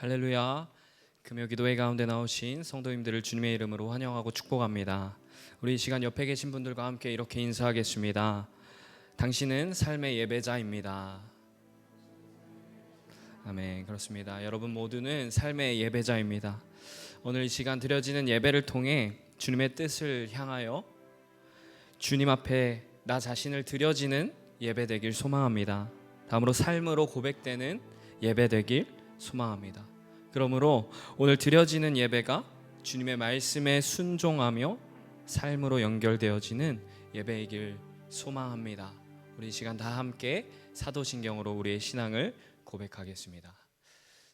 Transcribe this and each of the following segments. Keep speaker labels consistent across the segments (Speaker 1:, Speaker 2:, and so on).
Speaker 1: 할렐루야. 금요기도회 가운데 나오신 성도님들을 주님의 이름으로 환영하고 축복합니다. 우리 이 시간 옆에 계신 분들과 함께 이렇게 인사하겠습니다. 당신은 삶의 예배자입니다. 아멘. 그렇습니다. 여러분 모두는 삶의 예배자입니다. 오늘 이 시간 드려지는 예배를 통해 주님의 뜻을 향하여 주님 앞에 나 자신을 드려지는 예배 되길 소망합니다. 다음으로 삶으로 고백되는 예배 되길 소망합니다. 그러므로 오늘 드려지는 예배가 주님의 말씀에 순종하며 삶으로 연결되어지는 예배이길 소망합니다. 우리 이 시간 다 함께 사도신경으로 우리의 신앙을 고백하겠습니다.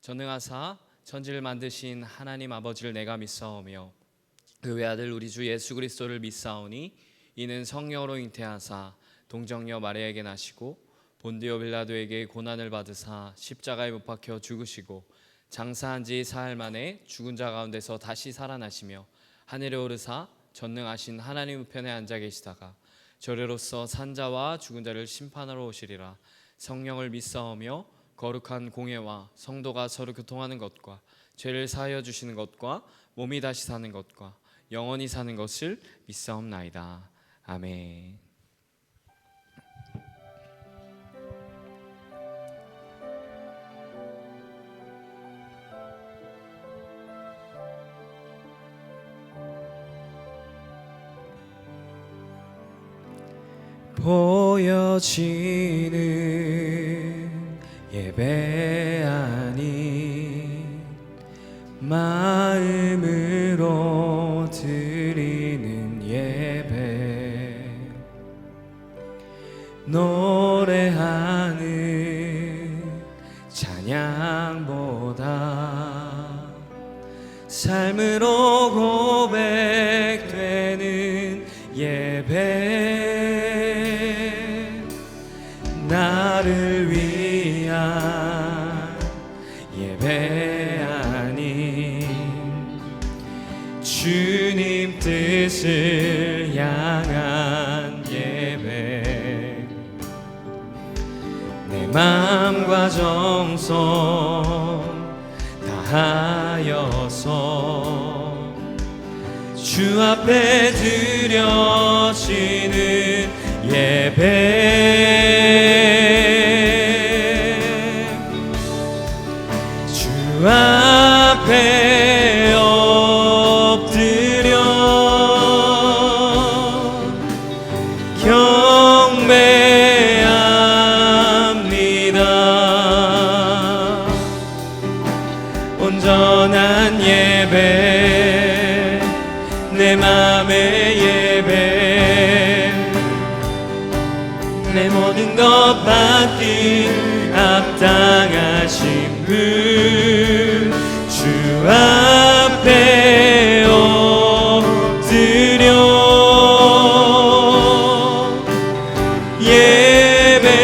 Speaker 1: 전능하사 천지를 만드신 하나님 아버지를 내가 믿사오며 그 외아들 우리 주 예수 그리스도를 믿사오니 이는 성령으로 잉태하사 동정녀 마리아에게 나시고 본디오 빌라도에게 고난을 받으사 십자가에 못 박혀 죽으시고 장사한 지 사흘 만에 죽은 자 가운데서 다시 살아나시며 하늘에 오르사 전능하신 하나님 우편에 앉아 계시다가 저래로서 산자와 죽은 자를 심판하러 오시리라. 성령을 믿사오며 거룩한 공예와 성도가 서로 교통하는 것과 죄를 사하여 주시는 것과 몸이 다시 사는 것과 영원히 사는 것을 믿사옵나이다. 아멘. 보여지는 예배 아닌 마음으로 드리는 예배, 노래하는 찬양보다 삶으로 고백되는 예배, 나를 위한 예배 아닌 주님 뜻을 향한 예배, 내 마음과 정성 다하여서 주 앞에 드려지는 예배, 주 앞에 엎드려 경배합니다. 온전한 예배, 내 맘의 예배, 내 모든 것 받기 합당하신 분, 주 앞에 엎드려 예배합니다.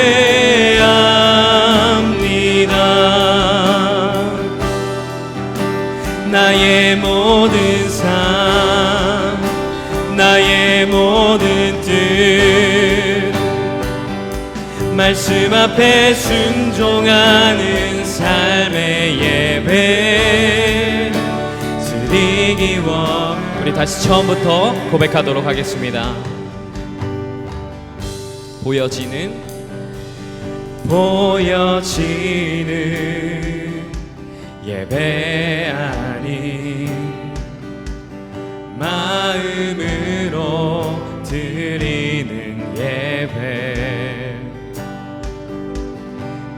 Speaker 1: 나의 모든 삶, 나의 모든 뜻, 말씀 앞에 순종하는 삶의 예배 드리기 원. 우리 다시 처음부터 고백하도록 하겠습니다. 보여지는 예배 아닌 마음으로 드리는 예배,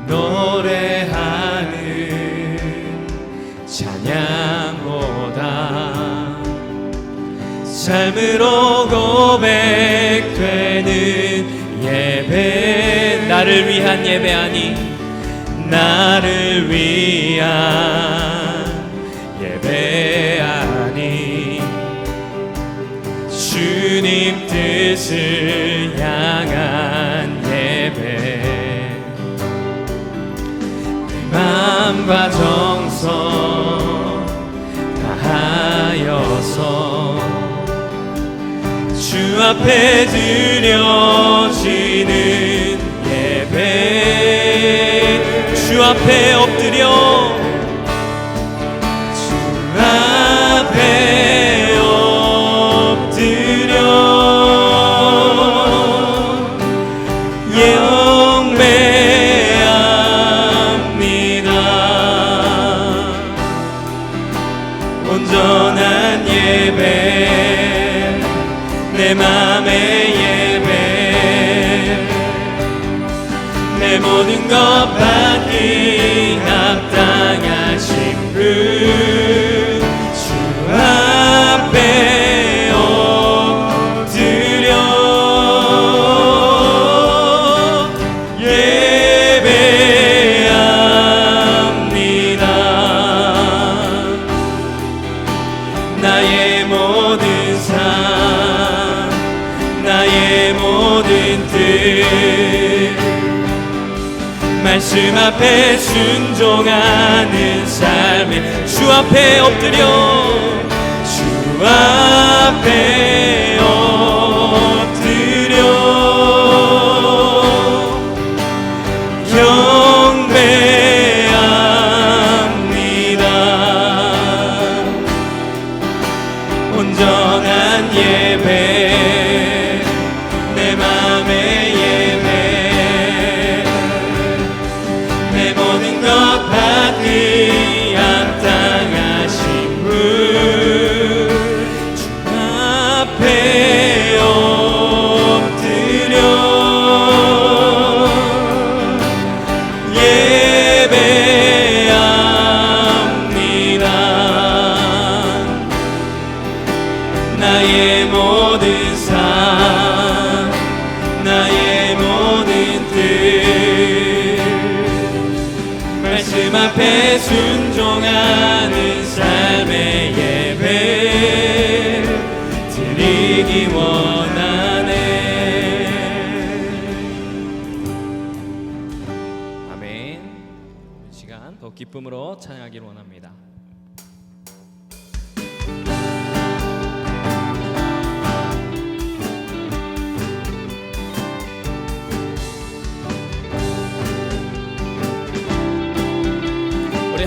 Speaker 1: 노래하는 찬양보다 삶으로 고백되는 예배, 나를 위한 예배 아닌 나를 위한 예배 아닌 주님 뜻을 향한 예배, 내 마음과 정성 다하여서 주 앞에 드려지는 예배, 주 앞에 엎드려 내 맘의 예배 내 모든 것 받기 합당하신 주 앞에 엎드려 예배합니다. 나의 모든 삶 나의 모든 뜻 말씀 앞에 순종하는 삶에 주 앞에 엎드려 주 앞에 엎드려 경배합니다. 온전한 예배 내 맘의 예배 내 모든 것 받기 합당하신 주 앞에 엎드려 예배합니다. 나의 모든 삶 나의 모든 뜻 말씀 앞에 순종하는 삶의 예배 드리기 원하네. 아멘. 이 시간 더 기쁨으로 찬양하기를 원합니다.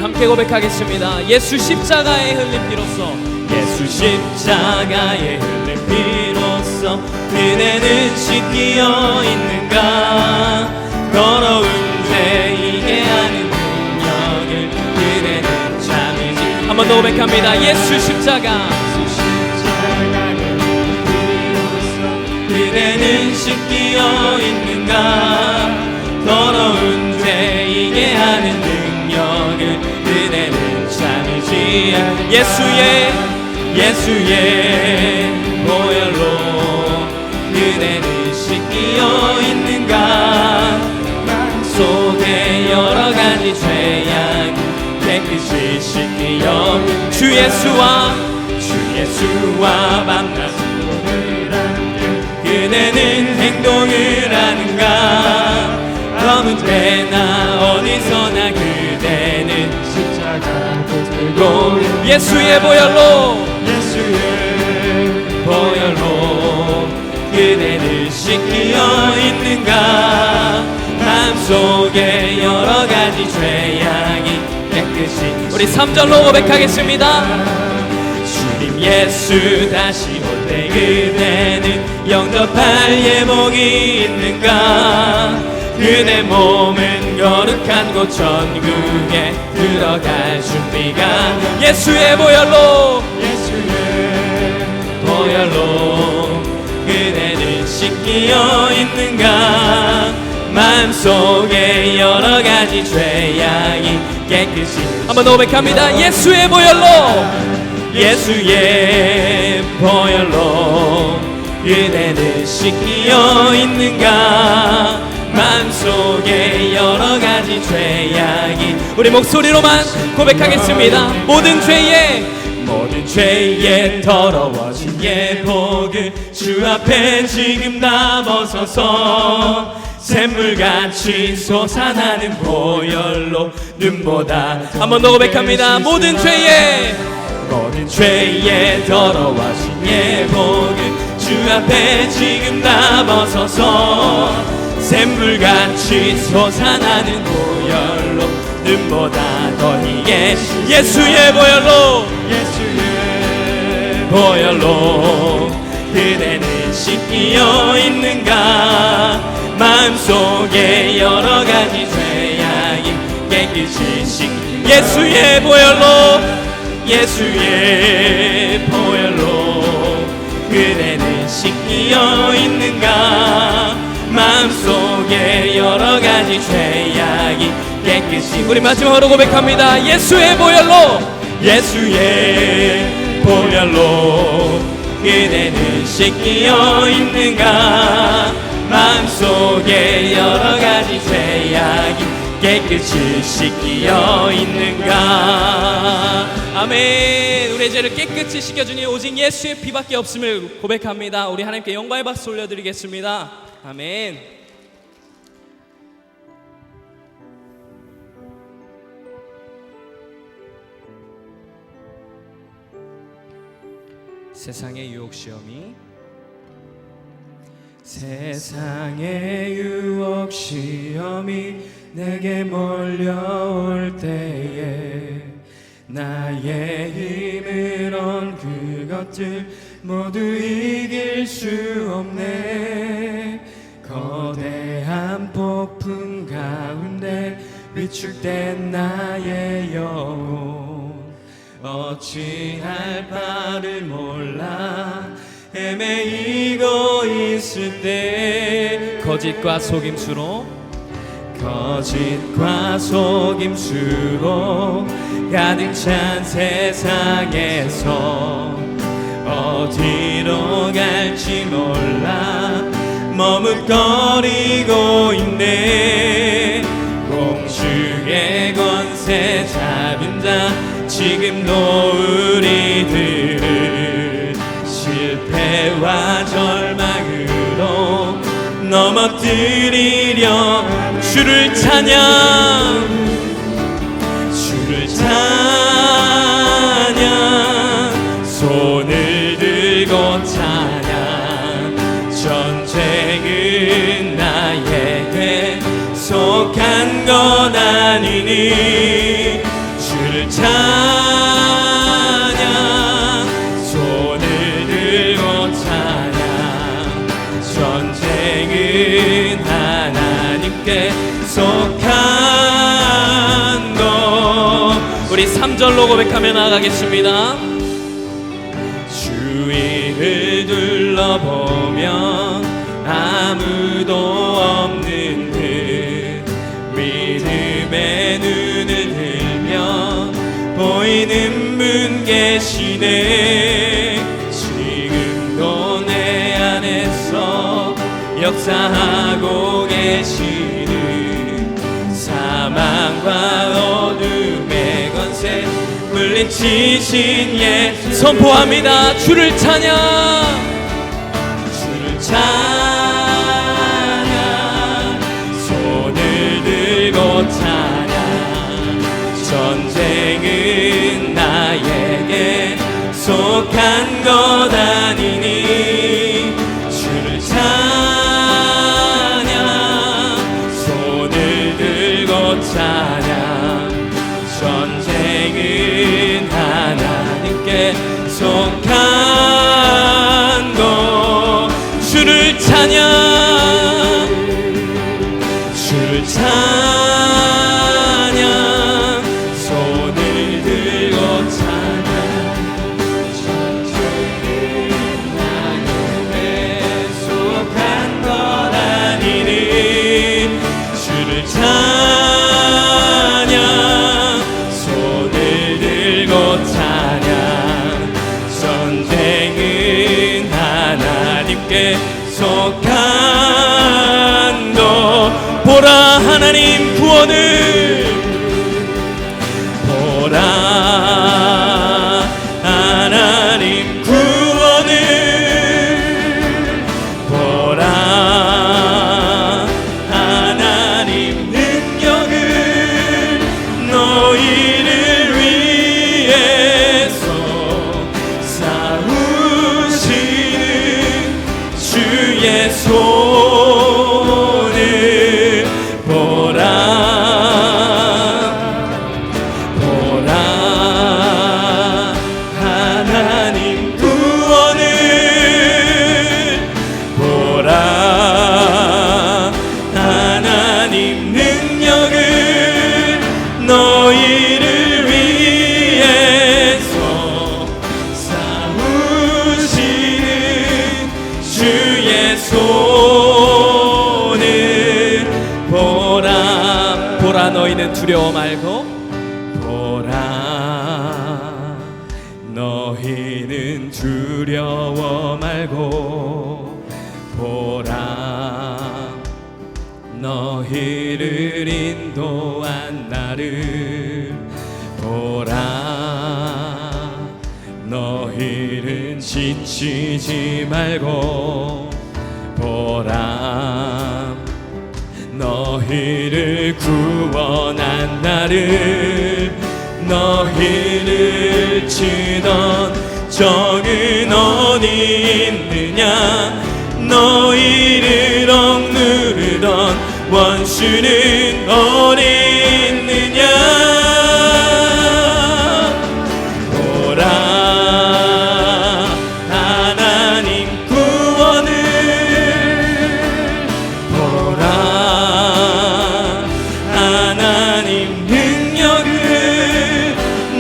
Speaker 1: 함께 고백하겠습니다. 예수 십자가에 흘린 피로써 예수 십자가에 흘린 피로써 그대는 씻기어 있는가 더러운 죄 이게 하는 능력을 그대는 참이지. 한 번 더 고백합니다. 예수 십자가에 흘린 피로써 그대는 씻기어 있는가 더러운 죄 이게 하는 능력을 그대는 참이지. 예수의 보혈로 그대는 씻기어 있는가 속에 여러 가지 죄악 깨끗이 씻기어 주 예수와 밤낮 그대는 행동을 하는가 검은 때나 어디서나 그대는 십자가도 들고 예수의 보혈로 그대는 씻기어 있는가 마음속에 여러 가지 죄악이 깨끗이. 우리 3절로 고백하겠습니다. 주님 예수 다시 올 때 그대는 영접할 예목이 있는가 그대 몸은 거룩한 곳 천국에 들어갈 준비가 예수의 보혈로 그대는 씻기어 있는가 마음속에 여러 가지 죄악이 깨끗이. 한번 더 고백합니다. 예수의 보혈로 그대는 씻기어 있는가 마음속에 여러 가지 죄악이. 우리 목소리로만 고백하겠습니다. 모든 죄에 더러워진 예복을 주 앞에 지금 다 벗어서 샘물같이 솟아나는 보혈로 눈보다. 한 번 더 고백합니다. 모든 죄에 더러워진 예복을 주 앞에 지금 다 벗어서 샘물같이 솟아나는 보혈로 눈보다 더 희게 예수의 보혈로 그대는 씻기어 있는가 마음속에 여러 가지 죄악이 깨끗이 씻기. 예수의 보혈로 그대는 씻기어 씻기어 있는가. 마음속에 여러 가지 죄악이 깨끗이. 우리 마지막으로 고백합니다. 예수의 보혈로, 예수의 보혈로 그대는 씻기어 있는가. 마음속에 여러 가지 죄악이 깨끗이 씻기어 있는가. 아멘. 우리의 죄를 깨끗이 씻겨주니 오직 예수의 피밖에 없음을 고백합니다. 우리 하나님께 영광의 박수 올려드리겠습니다. 아멘. 세상의 유혹 시험이, 세상의 유혹 시험이 내게 몰려올 때에 나의 힘을 얻은 그것들 모두 이길 수 없네. 거대한 폭풍 가운데 위축된 나의 영혼, 어찌할 바를 몰라 헤매이고 있을 때, 거짓과 속임수로 가득 찬 세상에서 어디로 갈지 몰라 머뭇거리고 있네. 공주의 권세 잡은 자 지금도 우리들을 실패와 절망으로 넘어뜨리려 주를 찬양, 주를 찬양, 손을 들고 찬양. 전쟁은 나에게 속한 것 아니니 주를 찬양, 손을 들고 찬양. 전쟁은 하나님께 속한 것. 우리 3절로 고백하며 나아가겠습니다. 주위를 둘러보면 아무도 없는 듯 믿음의 눈을 들면 보이는 분 계시네. 지금도 내 안에서 역사하고 계시는 사망과 어둠의 권세 물리치신 예수 선포합니다. 주를 찬양, 주를 찬양, 손을 들고 찬양. 전쟁은 나에게 속한 것 아니니 주를 찬양, 손을 들고 찬양. 전쟁은 하나님께 속한 것. 주를 찬양, 주를 찬양, 손을 들고 찬양. 전쟁은 나에게 속한 것 아니니 주를 찬양, 손을 들고 찬양. 전쟁은 하나님께 속한 것. 보라 하나님 구원을, 보라 하나님 구원을, 보라 하나님 능력을. 너희를 위해서 싸우시는 주의 손을 보라, 보라 하나님 구원을, 보라 하나님 능력을. 너희를 위해서 싸우시는 주의 보라 너희는 두려워 말고 보라 너희는 두려워 말고 보라 너희를 인도한 나를 보라 너희는 지치지 말고 보라 너희를 구원한 나를 너희를 치던 적은 어디 있느냐 너희를 억누르던 원수는 어디 있느냐 보라 하나님 구원을 보라 하나님 능력을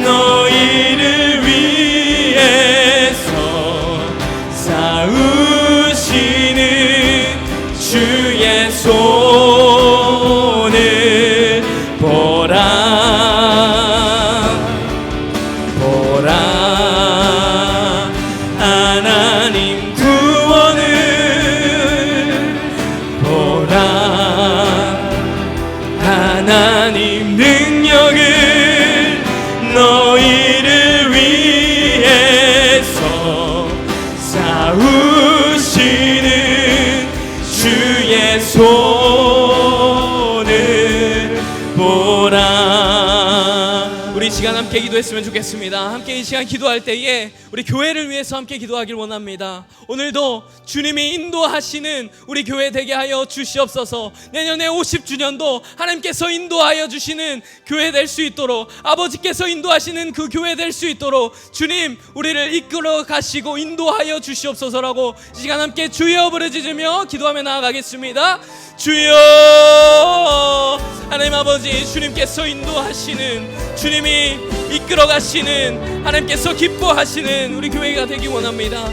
Speaker 1: 너희를 위해서 싸우시는 주의 손을 보라 보라 하나님 구원을 보라 하나님 능력을 너희를 위해서 싸우시는 주의 손을 보라. 우리 이 시간 함께 기도했으면 좋겠습니다. 함께 이 시간 기도할 때에 우리 교회를 위해서 함께 기도하길 원합니다. 오늘도 주님이 인도하시는 우리 교회 되게 하여 주시옵소서. 내년에 50주년도 하나님께서 인도하여 주시는 교회 될 수 있도록, 아버지께서 인도하시는 그 교회 될 수 있도록 주님 우리를 이끌어 가시고 인도하여 주시옵소서라고 이 시간 함께 주여 부르짖으며 기도하며 나아가겠습니다. 주여, 하나님 아버지, 주님께서 인도하시는, 주님이 이끌어 가시는, 하나님께서 기뻐하시는 우리 교회가 되기 원합니다.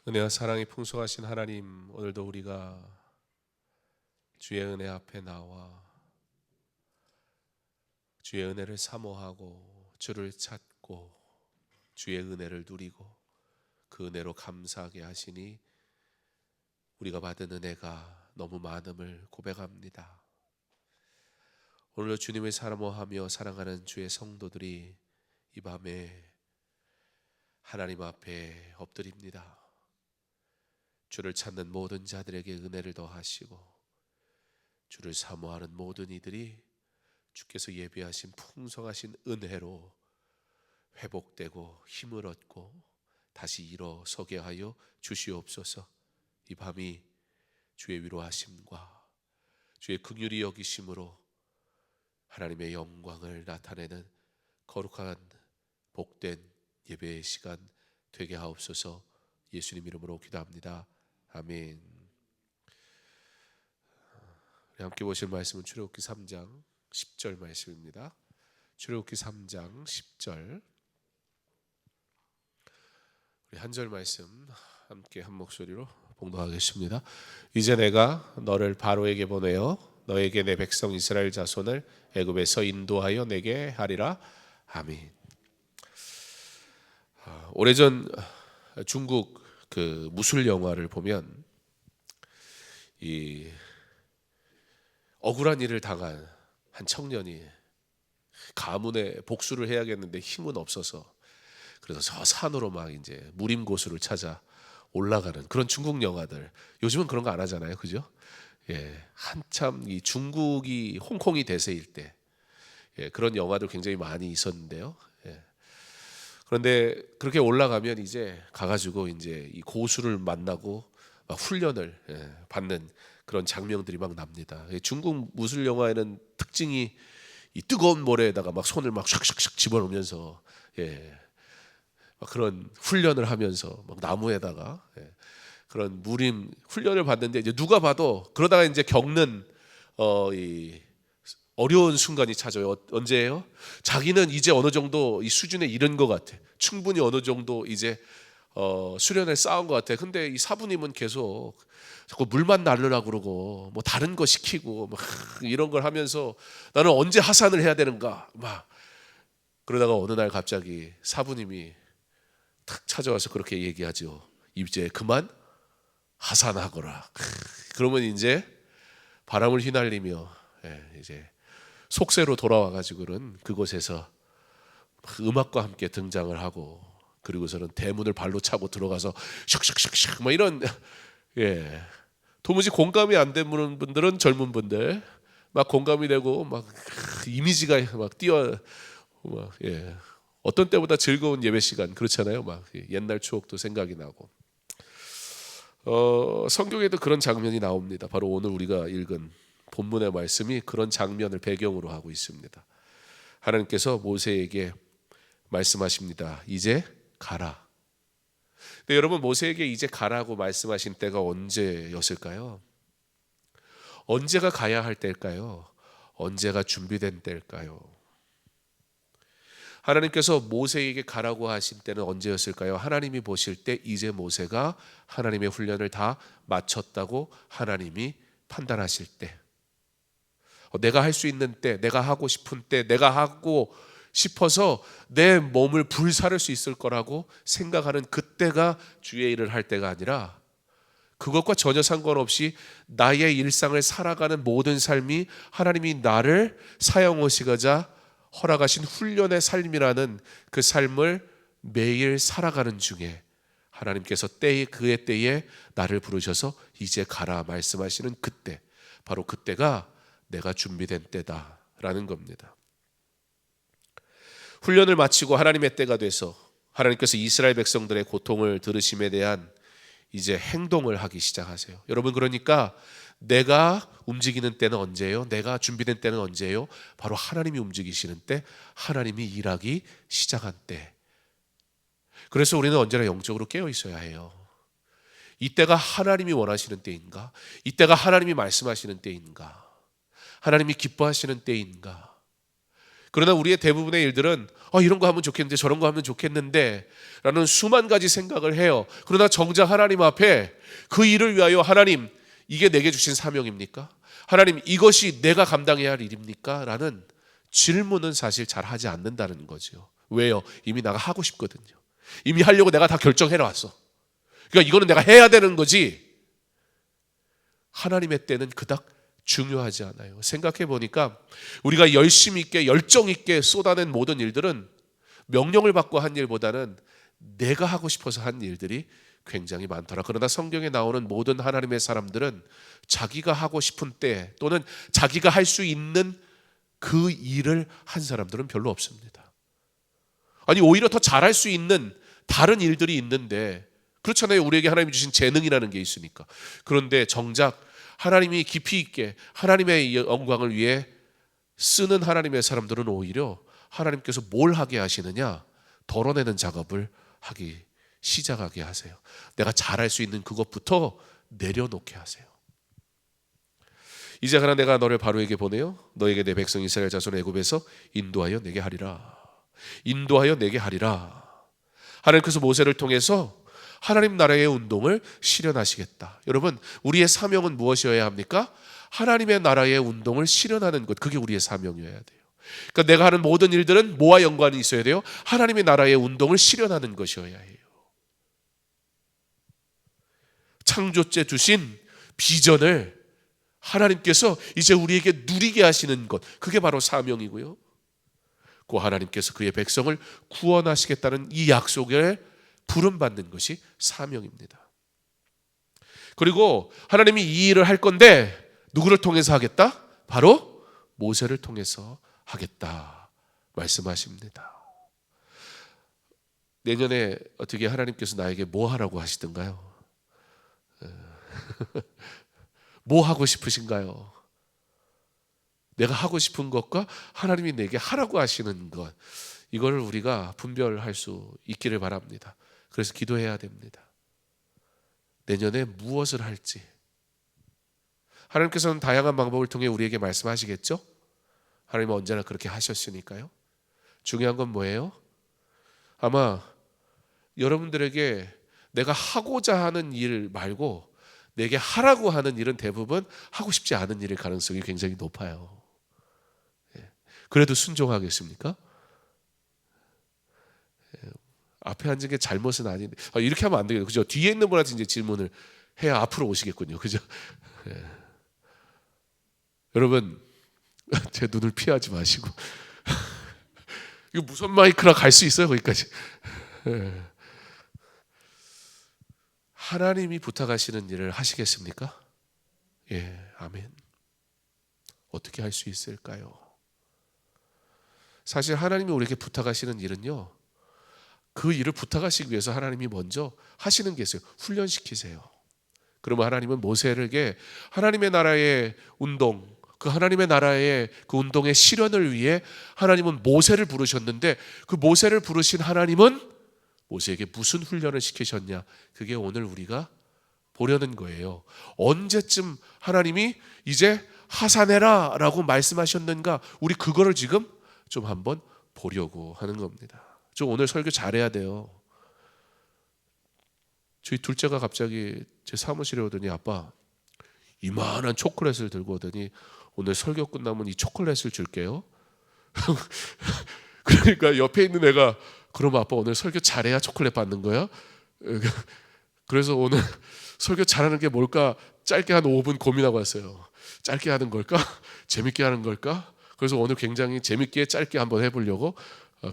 Speaker 2: 은혜와 사랑이 풍성하신 하나님, 오늘도 우리가 주의 은혜 앞에 나와 주의 은혜를 사모하고 주를 찾고 주의 은혜를 누리고 그 은혜로 감사하게 하시니 우리가 받은 은혜가 너무 많음을 고백합니다. 오늘도 주님을 사모하며 사랑하는 주의 성도들이 이 밤에 하나님 앞에 엎드립니다. 주를 찾는 모든 자들에게 은혜를 더하시고 주를 사모하는 모든 이들이 주께서 예비하신 풍성하신 은혜로 회복되고 힘을 얻고 다시 일어서게 하여 주시옵소서. 이 밤이 주의 위로하심과 주의 긍휼히 여기심으로 하나님의 영광을 나타내는 거룩한 복된 예배의 시간 되게 하옵소서. 예수님 이름으로 기도합니다. 아멘. 우리 함께 보실 말씀은 출애굽기 3장 10절 말씀입니다. 출애굽기 3장 10절, 우리 한 절 말씀 함께 한 목소리로 봉독하겠습니다. 이제 내가 너를 바로에게 보내어 너에게 내 백성 이스라엘 자손을 애굽에서 인도하여 내게 하리라. 아멘. 오래전 중국 그 무술 영화를 보면 이 억울한 일을 당한 한 청년이 가문에 복수를 해야겠는데 힘은 없어서 그래서 저 산으로 막 이제 무림 고수를 찾아 올라가는 그런 중국 영화들, 요즘은 그런 거 안 하잖아요, 그죠? 한참 이 중국이 홍콩이 대세일 때 그런 영화들 굉장히 많이 있었는데요. 그런데 그렇게 올라가면 이제 가가지고 이제 이 고수를 만나고 막 훈련을 받는 그런 장면들이 막 납니다. 중국 무술 영화에는 특징이 이 뜨거운 모래에다가 막 손을 막 샥샥샥 집어넣으면서 막 그런 훈련을 하면서 막 나무에다가 그런 무림 훈련을 받는데 이제 누가 봐도 그러다가 이제 겪는 이 어려운 순간이 찾아요. 언제예요? 자기는 이제 어느 정도 이 수준에 이른 것 같아. 충분히 어느 정도 이제 수련을 쌓은 것 같아. 근데 이 사부님은 계속 자꾸 물만 날르라 그러고 뭐 다른 거 시키고 막 이런 걸 하면서 나는 언제 하산을 해야 되는가 막 그러다가 어느 날 갑자기 사부님이 탁 찾아와서 그렇게 얘기하죠. 이제 그만 하산하거라. 그러면 이제 바람을 휘날리며 이제 속세로 돌아와 가지고는 그곳에서 음악과 함께 등장을 하고 그리고서는 대문을 발로 차고 들어가서 슉슉슉슉 뭐 이런 도무지 공감이 안 되는 분들은 젊은 분들 막 공감이 되고 막 이미지가 막 뛰어 막 어떤 때보다 즐거운 예배 시간 그렇잖아요. 막 옛날 추억도 생각이 나고 성경에도 그런 장면이 나옵니다. 바로 오늘 우리가 읽은 본문의 말씀이 그런 장면을 배경으로 하고 있습니다. 하나님께서 모세에게 말씀하십니다. 이제 가라. 근데 여러분 모세에게 이제 가라고 말씀하신 때가 언제였을까요? 언제가 가야 할 때일까요? 언제가 준비된 때일까요? 하나님께서 모세에게 가라고 하신 때는 언제였을까요? 하나님이 보실 때 이제 모세가 하나님의 훈련을 다 마쳤다고 하나님이 판단하실 때, 내가 할 수 있는 때, 내가 하고 싶은 때, 내가 하고 싶어서 내 몸을 불사를 수 있을 거라고 생각하는 그때가 주의 일을 할 때가 아니라 그것과 전혀 상관없이 나의 일상을 살아가는 모든 삶이 하나님이 나를 사용하시고자 허락하신 훈련의 삶이라는 그 삶을 매일 살아가는 중에 하나님께서 그의 때에 나를 부르셔서 이제 가라 말씀하시는 그때, 바로 그때가 내가 준비된 때다라는 겁니다. 훈련을 마치고 하나님의 때가 돼서 하나님께서 이스라엘 백성들의 고통을 들으심에 대한 이제 행동을 하기 시작하세요. 여러분 그러니까 내가 움직이는 때는 언제예요? 내가 준비된 때는 언제예요? 바로 하나님이 움직이시는 때, 하나님이 일하기 시작한 때. 그래서 우리는 언제나 영적으로 깨어 있어야 해요. 이때가 하나님이 원하시는 때인가? 이때가 하나님이 말씀하시는 때인가? 하나님이 기뻐하시는 때인가? 그러나 우리의 대부분의 일들은 이런 거 하면 좋겠는데 저런 거 하면 좋겠는데 라는 수만 가지 생각을 해요. 그러나 정작 하나님 앞에 그 일을 위하여 하나님 이게 내게 주신 사명입니까? 하나님 이것이 내가 감당해야 할 일입니까? 라는 질문은 사실 잘 하지 않는다는 거죠. 왜요? 이미 내가 하고 싶거든요. 이미 하려고 내가 다 결정해 놨어. 그러니까 이거는 내가 해야 되는 거지. 하나님의 때는 그닥 중요하지 않아요. 생각해 보니까 우리가 열심 있게 열정 있게 쏟아낸 모든 일들은 명령을 받고 한 일보다는 내가 하고 싶어서 한 일들이 굉장히 많더라. 그러나 성경에 나오는 모든 하나님의 사람들은 자기가 하고 싶은 때 또는 자기가 할 수 있는 그 일을 한 사람들은 별로 없습니다. 아니 오히려 더 잘할 수 있는 다른 일들이 있는데 그렇잖아요. 우리에게 하나님이 주신 재능이라는 게 있으니까. 그런데 정작 하나님이 깊이 있게 하나님의 영광을 위해 쓰는 하나님의 사람들은 오히려 하나님께서 뭘 하게 하시느냐? 덜어내는 작업을 하기 시작하게 하세요. 내가 잘할 수 있는 그것부터 내려놓게 하세요. 이제 가라 내가 너를 바로에게 보내요 너에게 내 백성 이스라엘 자손 애굽에서 인도하여 내게 하리라. 인도하여 내게 하리라. 하나님께서 모세를 통해서 하나님 나라의 운동을 실현하시겠다. 여러분 우리의 사명은 무엇이어야 합니까? 하나님의 나라의 운동을 실현하는 것, 그게 우리의 사명이어야 돼요. 그러니까 내가 하는 모든 일들은 뭐와 연관이 있어야 돼요? 하나님의 나라의 운동을 실현하는 것이어야 해요. 창조째 주신 비전을 하나님께서 이제 우리에게 누리게 하시는 것, 그게 바로 사명이고요. 그 하나님께서 그의 백성을 구원하시겠다는 이 약속을 부름받는 것이 사명입니다. 그리고 하나님이 이 일을 할 건데 누구를 통해서 하겠다? 바로 모세를 통해서 하겠다 말씀하십니다. 내년에 어떻게 하나님께서 나에게 뭐 하라고 하시던가요? 뭐 하고 싶으신가요? 내가 하고 싶은 것과 하나님이 내게 하라고 하시는 것, 이걸 우리가 분별할 수 있기를 바랍니다. 그래서 기도해야 됩니다. 내년에 무엇을 할지. 하나님께서는 다양한 방법을 통해 우리에게 말씀하시겠죠? 하나님은 언제나 그렇게 하셨으니까요. 중요한 건 뭐예요? 아마 여러분들에게 내가 하고자 하는 일 말고 내게 하라고 하는 일은 대부분 하고 싶지 않은 일일 가능성이 굉장히 높아요. 그래도 순종하겠습니까? 앞에 앉은 게 잘못은 아닌데 이렇게 하면 안 되겠죠. 그죠? 뒤에 있는 분한테 이제 질문을 해야 앞으로 오시겠군요. 그죠? 여러분, 제 눈을 피하지 마시고 이거 무선 마이크라 갈 수 있어요 거기까지. 하나님이 부탁하시는 일을 하시겠습니까? 예, 아멘. 어떻게 할 수 있을까요? 사실 하나님이 우리에게 부탁하시는 일은요, 그 일을 부탁하시기 위해서 하나님이 먼저 하시는 게 있어요. 훈련시키세요. 그러면 하나님은 모세에게 하나님의 나라의 운동, 그 하나님의 나라의 그 운동의 실현을 위해 하나님은 모세를 부르셨는데, 그 모세를 부르신 하나님은 모세에게 무슨 훈련을 시키셨냐? 그게 오늘 우리가 보려는 거예요. 언제쯤 하나님이 이제 하사내라 라고 말씀하셨는가? 우리 그거를 지금 좀 한번 보려고 하는 겁니다. 저 오늘 설교 잘해야 돼요. 저희 둘째가 갑자기 제 사무실에 오더니 아빠 이만한 초콜릿을 들고 오더니 오늘 설교 끝나면 이 초콜릿을 줄게요. 그러니까 옆에 있는 애가 그럼 아빠 오늘 설교 잘해야 초콜릿 받는 거야? 그래서 오늘 설교 잘하는 게 뭘까? 짧게 한 5분 고민하고 왔어요. 짧게 하는 걸까? 재밌게 하는 걸까? 그래서 오늘 굉장히 재밌게 짧게 한번 해보려고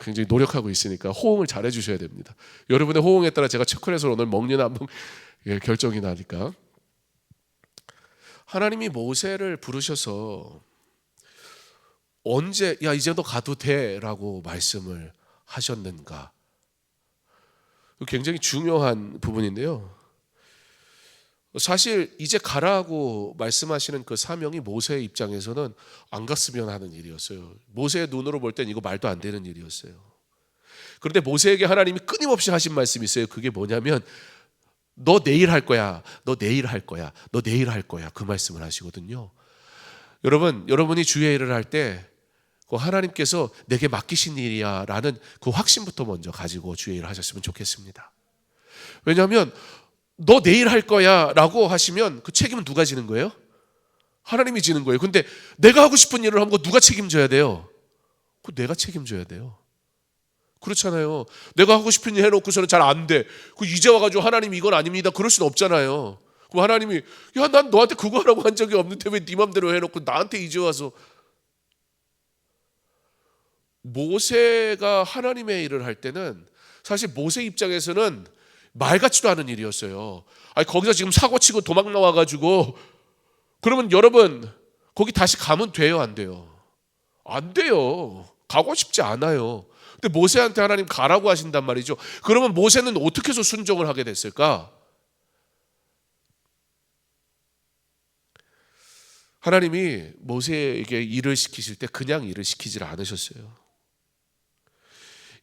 Speaker 2: 굉장히 노력하고 있으니까 호응을 잘 해주셔야 됩니다. 여러분의 호응에 따라 제가 초콜릿을 오늘 먹느냐 안 먹느냐 결정이 나니까. 하나님이 모세를 부르셔서 언제 야 이제 너 가도 돼 라고 말씀을 하셨는가? 굉장히 중요한 부분인데요. 사실 이제 가라고 말씀하시는 그 사명이 모세의 입장에서는 안 갔으면 하는 일이었어요. 모세의 눈으로 볼 땐 이거 말도 안 되는 일이었어요. 그런데 모세에게 하나님이 끊임없이 하신 말씀이 있어요. 그게 뭐냐면 너 내일 할 거야. 너 내일 할 거야. 너 내일 할 거야. 그 말씀을 하시거든요. 여러분이 주의 일을 할 때 하나님께서 내게 맡기신 일이야 라는 그 확신부터 먼저 가지고 주의 일을 하셨으면 좋겠습니다. 왜냐하면 너 내일 할 거야 라고 하시면 그 책임은 누가 지는 거예요? 하나님이 지는 거예요. 근데 내가 하고 싶은 일을 하면 누가 책임져야 돼요? 그 내가 책임져야 돼요. 그렇잖아요. 내가 하고 싶은 일 해놓고서는 잘 안 돼. 그 이제 와가지고 하나님 이건 아닙니다. 그럴 수는 없잖아요. 그럼 하나님이 야, 난 너한테 그거 하라고 한 적이 없는데 왜 네 맘대로 해놓고 나한테 이제 와서. 모세가 하나님의 일을 할 때는 사실 모세 입장에서는 말 같지도 않은 일이었어요. 아니 거기서 지금 사고 치고 도망 나와가지고 그러면 여러분 거기 다시 가면 돼요, 안 돼요? 안 돼요. 가고 싶지 않아요. 근데 모세한테 하나님 가라고 하신단 말이죠. 그러면 모세는 어떻게 해서 순종을 하게 됐을까? 하나님이 모세에게 일을 시키실 때 그냥 일을 시키질 않으셨어요.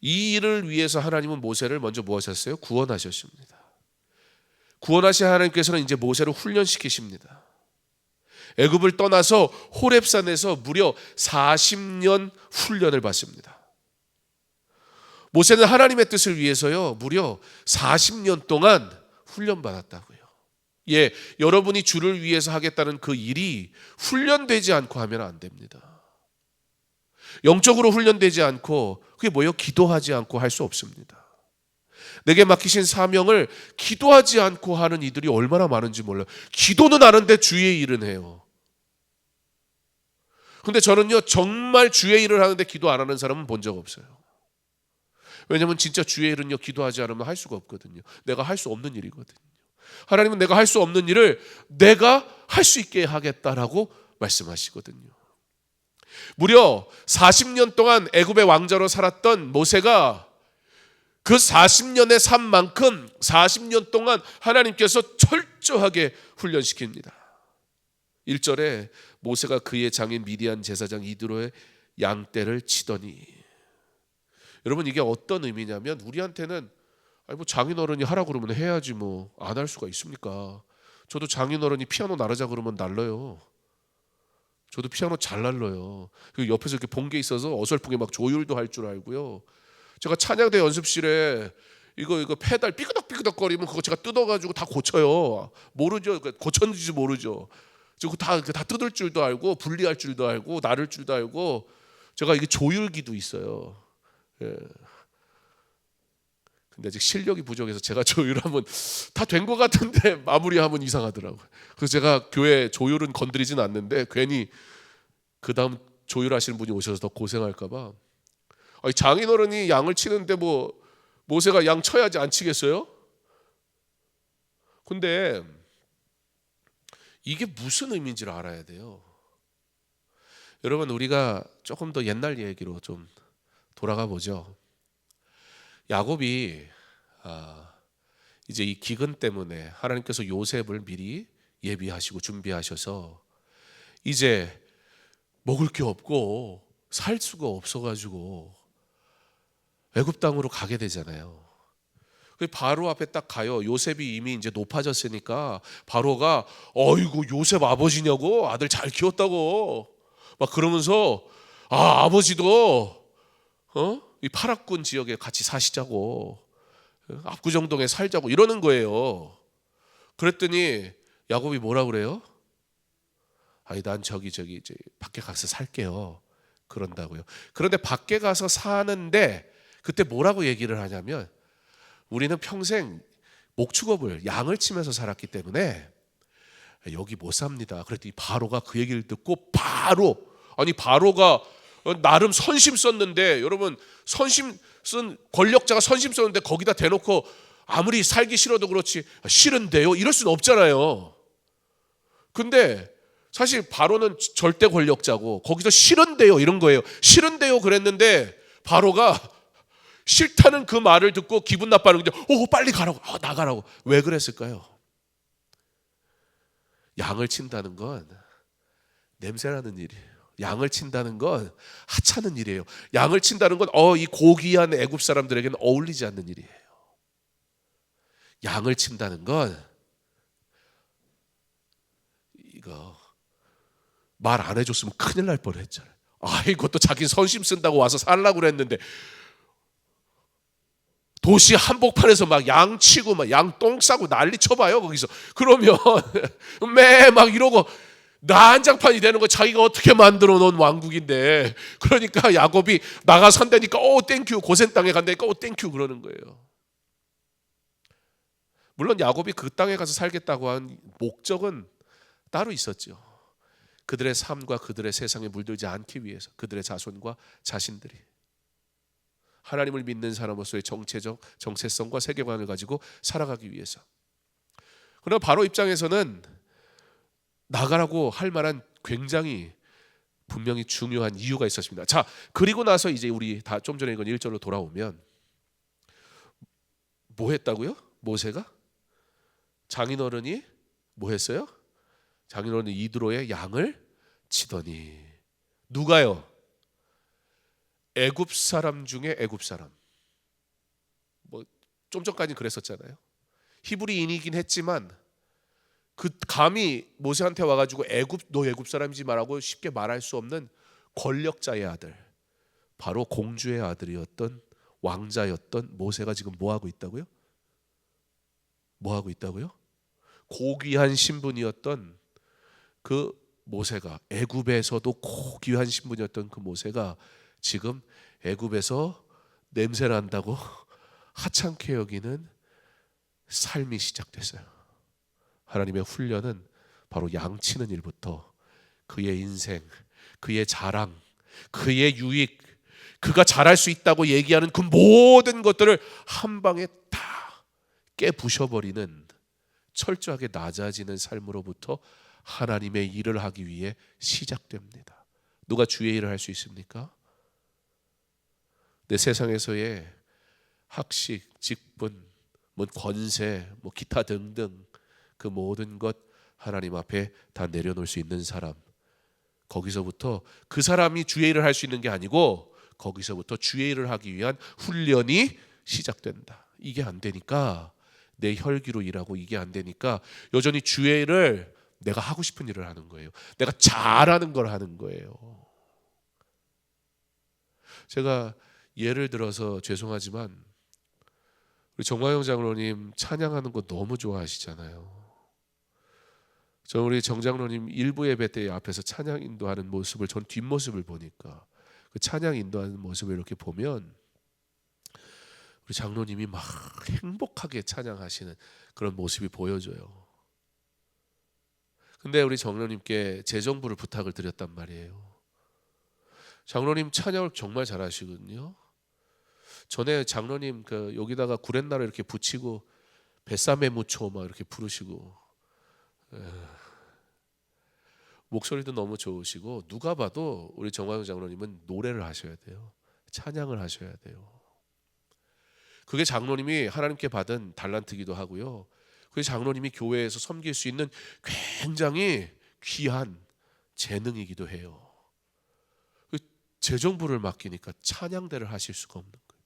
Speaker 2: 이 일을 위해서 하나님은 모세를 먼저 뭐 하셨어요? 구원하셨습니다. 구원하신 하나님께서는 이제 모세를 훈련시키십니다. 애굽을 떠나서 호렙산에서 무려 40년 훈련을 받습니다. 모세는 하나님의 뜻을 위해서요 무려 40년 동안 훈련받았다고요. 예, 여러분이 주를 위해서 하겠다는 그 일이 훈련되지 않고 하면 안 됩니다. 영적으로 훈련되지 않고 그게 뭐예요? 기도하지 않고 할 수 없습니다. 내게 맡기신 사명을 기도하지 않고 하는 이들이 얼마나 많은지 몰라요. 기도는 하는데 주의 일은 해요. 근데 저는요 정말 주의 일을 하는데 기도 안 하는 사람은 본 적 없어요. 왜냐하면 진짜 주의 일은요 기도하지 않으면 할 수가 없거든요. 내가 할 수 없는 일이거든요. 하나님은 내가 할 수 없는 일을 내가 할 수 있게 하겠다라고 말씀하시거든요. 무려 40년 동안 애굽의 왕자로 살았던 모세가 그 40년의 삶만큼 40년 동안 하나님께서 철저하게 훈련시킵니다. 1절에 모세가 그의 장인 미디안 제사장 이드로의 양떼를 치더니, 여러분 이게 어떤 의미냐면 우리한테는 아니 뭐 장인어른이 하라고 그러면 해야지 뭐 안 할 수가 있습니까? 저도 장인어른이 피아노 나르자 그러면 날라요. 저도 피아노 잘 날라요. 그 옆에서 이렇게 본 게 있어서 어설프게 막 조율도 할 줄 알고요. 제가 찬양대 연습실에 이거 페달 삐그덕삐그덕거리면 그거 제가 뜯어가지고 다 고쳐요. 모르죠. 고쳤는지 모르죠. 저 다 뜯을 줄도 알고 분리할 줄도 알고 나를 줄도 알고, 제가 이게 조율기도 있어요. 예. 근데 아직 실력이 부족해서 제가 조율하면 다 된 것 같은데 마무리하면 이상하더라고요. 그래서 제가 교회 조율은 건드리진 않는데 괜히 그 다음 조율하시는 분이 오셔서 더 고생할까 봐. 아니, 장인어른이 양을 치는데 뭐 모세가 양 쳐야지 안 치겠어요? 근데 이게 무슨 의미인지를 알아야 돼요. 여러분 우리가 조금 더 옛날 얘기로 좀 돌아가 보죠. 야곱이 이제 이 기근 때문에 하나님께서 요셉을 미리 예비하시고 준비하셔서 이제 먹을 게 없고 살 수가 없어가지고 애굽 땅으로 가게 되잖아요. 바로 앞에 딱 가요. 요셉이 이미 이제 높아졌으니까 바로가 어이구 요셉 아버지냐고, 아들 잘 키웠다고 막 그러면서 아버지도 이 파락군 지역에 같이 사시자고, 압구정동에 살자고 이러는 거예요. 그랬더니 야곱이 뭐라 그래요? 아니 난 저기 이제 밖에 가서 살게요. 그런다고요. 그런데 밖에 가서 사는데 그때 뭐라고 얘기를 하냐면, 우리는 평생 목축업을 양을 치면서 살았기 때문에 여기 못 삽니다. 그랬더니 바로가 그 얘기를 듣고 바로가 나름 선심 썼는데, 여러분 선심 쓴 권력자가 선심 썼는데 거기다 대놓고 아무리 살기 싫어도 그렇지 싫은데요 이럴 수는 없잖아요. 근데 사실 바로는 절대 권력자고 거기서 싫은데요 이런 거예요. 싫은데요 그랬는데 바로가 싫다는 그 말을 듣고 기분 나빠하는 게 빨리 가라고, 나가라고. 왜 그랬을까요? 양을 친다는 건 냄새나는 일이에요. 양을 친다는 건 하찮은 일이에요. 양을 친다는 건 이 고귀한 애굽 사람들에게는 어울리지 않는 일이에요. 양을 친다는 건 이거 말 안 해줬으면 큰일 날 뻔했잖아요. 이것도 자기 선심 쓴다고 와서 살라고 그랬는데 도시 한복판에서 막 양 치고 막 양 똥 싸고 난리 쳐봐요 거기서. 그러면 매 막 이러고 난장판이 되는 거 자기가 어떻게 만들어 놓은 왕국인데. 그러니까 야곱이 나가 산다니까 땡큐, 고센 땅에 간다니까 땡큐 그러는 거예요. 물론 야곱이 그 땅에 가서 살겠다고 한 목적은 따로 있었죠. 그들의 삶과 그들의 세상에 물들지 않기 위해서, 그들의 자손과 자신들이 하나님을 믿는 사람으로서의 정체성과 세계관을 가지고 살아가기 위해서. 그러나 바로 입장에서는 나가라고 할 만한 굉장히 분명히 중요한 이유가 있었습니다. 자, 그리고 나서 이제 우리 다 좀 전에 읽은 1절로 돌아오면 뭐 했다고요? 모세가? 장인어른이 뭐 했어요? 장인어른이 이드로의 양을 치더니. 누가요? 애굽 사람 중에 애굽 사람. 뭐 좀 전까지 그랬었잖아요. 히브리인이긴 했지만 그 감히 모세한테 와가지고 너 애굽 사람이지 말라고 쉽게 말할 수 없는 권력자의 아들, 바로 공주의 아들이었던 왕자였던 모세가 지금 뭐 하고 있다고요? 뭐 하고 있다고요? 고귀한 신분이었던 그 모세가, 애굽에서도 고귀한 신분이었던 그 모세가 지금 애굽에서 냄새 난다고 하찮게 여기는 삶이 시작됐어요. 하나님의 훈련은 바로 양치는 일부터 그의 인생, 그의 자랑, 그의 유익, 그가 잘할 수 있다고 얘기하는 그 모든 것들을 한 방에 다 깨부셔버리는 철저하게 낮아지는 삶으로부터 하나님의 일을 하기 위해 시작됩니다. 누가 주의 일을 할 수 있습니까? 내 세상에서의 학식, 직분, 뭐 권세, 뭐 기타 등등 그 모든 것 하나님 앞에 다 내려놓을 수 있는 사람, 거기서부터 그 사람이 주의 일을 할 수 있는 게 아니고 거기서부터 주의 일을 하기 위한 훈련이 시작된다. 이게 안 되니까, 내 혈기로 일하고 이게 안 되니까 여전히 주의 일을 내가 하고 싶은 일을 하는 거예요. 내가 잘하는 걸 하는 거예요. 제가 예를 들어서 죄송하지만 우리 정화영 장로님 찬양하는 거 너무 좋아하시잖아요. 저 우리 정 장로님 일부 예배 때 앞에서 찬양 인도하는 모습을, 전 뒷모습을 보니까 그 찬양 인도하는 모습을 이렇게 보면 우리 장로님이 막 행복하게 찬양하시는 그런 모습이 보여져요. 근데 우리 장로님께 재정부를 부탁을 드렸단 말이에요. 장로님 찬양을 정말 잘하시거든요. 전에 장로님 그 여기다가 구렛나루 이렇게 붙이고 뱃삼에 묻혀 막 이렇게 부르시고, 목소리도 너무 좋으시고 누가 봐도 우리 정화영 장로님은 노래를 하셔야 돼요. 찬양을 하셔야 돼요. 그게 장로님이 하나님께 받은 달란트기도 하고요. 그게 장로님이 교회에서 섬길 수 있는 굉장히 귀한 재능이기도 해요. 재정부를 맡기니까 찬양대를 하실 수가 없는 거예요.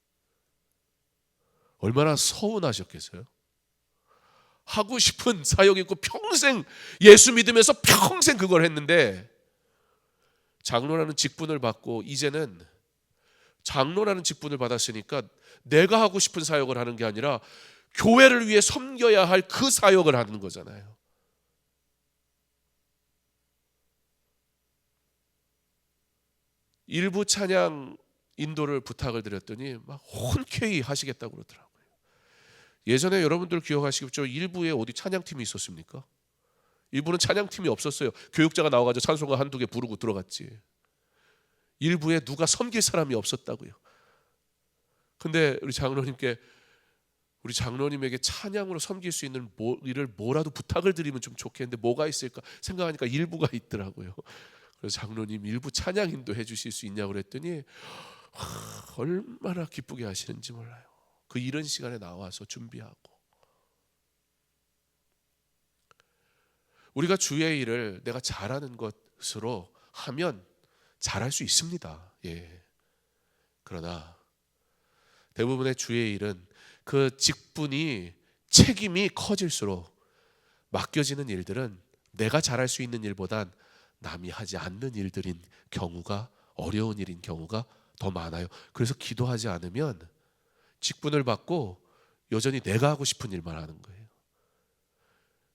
Speaker 2: 얼마나 서운하셨겠어요? 하고 싶은 사역이 있고 평생 예수 믿으면서 평생 그걸 했는데 장로라는 직분을 받고 이제는 장로라는 직분을 받았으니까 내가 하고 싶은 사역을 하는 게 아니라 교회를 위해 섬겨야 할 그 사역을 하는 거잖아요. 일부 찬양 인도를 부탁을 드렸더니 막 흔쾌히 하시겠다고 그러더라고요. 예전에 여러분들 기억하시겠죠? 일부에 어디 찬양팀이 있었습니까? 일부는 찬양팀이 없었어요. 교육자가 나와가지고 찬송가 한두 개 부르고 들어갔지. 일부에 누가 섬길 사람이 없었다고요. 근데 우리 장로님에게 찬양으로 섬길 수 있는 일을 뭐라도 부탁을 드리면 좀 좋겠는데 뭐가 있을까 생각하니까 일부가 있더라고요. 그래서 장로님 일부 찬양 인도 해주실 수 있냐고 그랬더니 얼마나 기쁘게 하시는지 몰라요. 그 이른 시간에 나와서 준비하고. 우리가 주의 일을 내가 잘하는 것으로 하면 잘할 수 있습니다. 예. 그러나 대부분의 주의 일은 그 직분이, 책임이 커질수록 맡겨지는 일들은 내가 잘할 수 있는 일보단 남이 하지 않는 일들인 경우가, 어려운 일인 경우가 더 많아요. 그래서 기도하지 않으면 직분을 받고 여전히 내가 하고 싶은 일만 하는 거예요.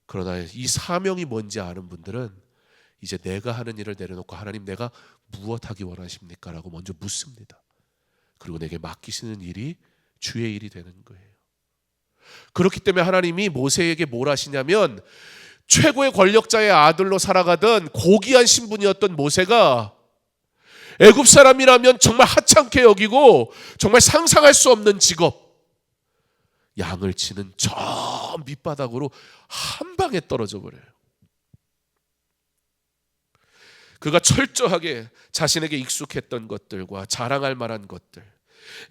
Speaker 2: 그러나 이 사명이 뭔지 아는 분들은 이제 내가 하는 일을 내려놓고 하나님, 내가 무엇 하기 원하십니까? 라고 먼저 묻습니다. 그리고 내게 맡기시는 일이 주의 일이 되는 거예요. 그렇기 때문에 하나님이 모세에게 뭘 하시냐면, 최고의 권력자의 아들로 살아가던 고귀한 신분이었던 모세가 애굽 사람이라면 정말 하찮게 여기고 정말 상상할 수 없는 직업, 양을 치는 저 밑바닥으로 한 방에 떨어져 버려요. 그가 철저하게 자신에게 익숙했던 것들과 자랑할 만한 것들,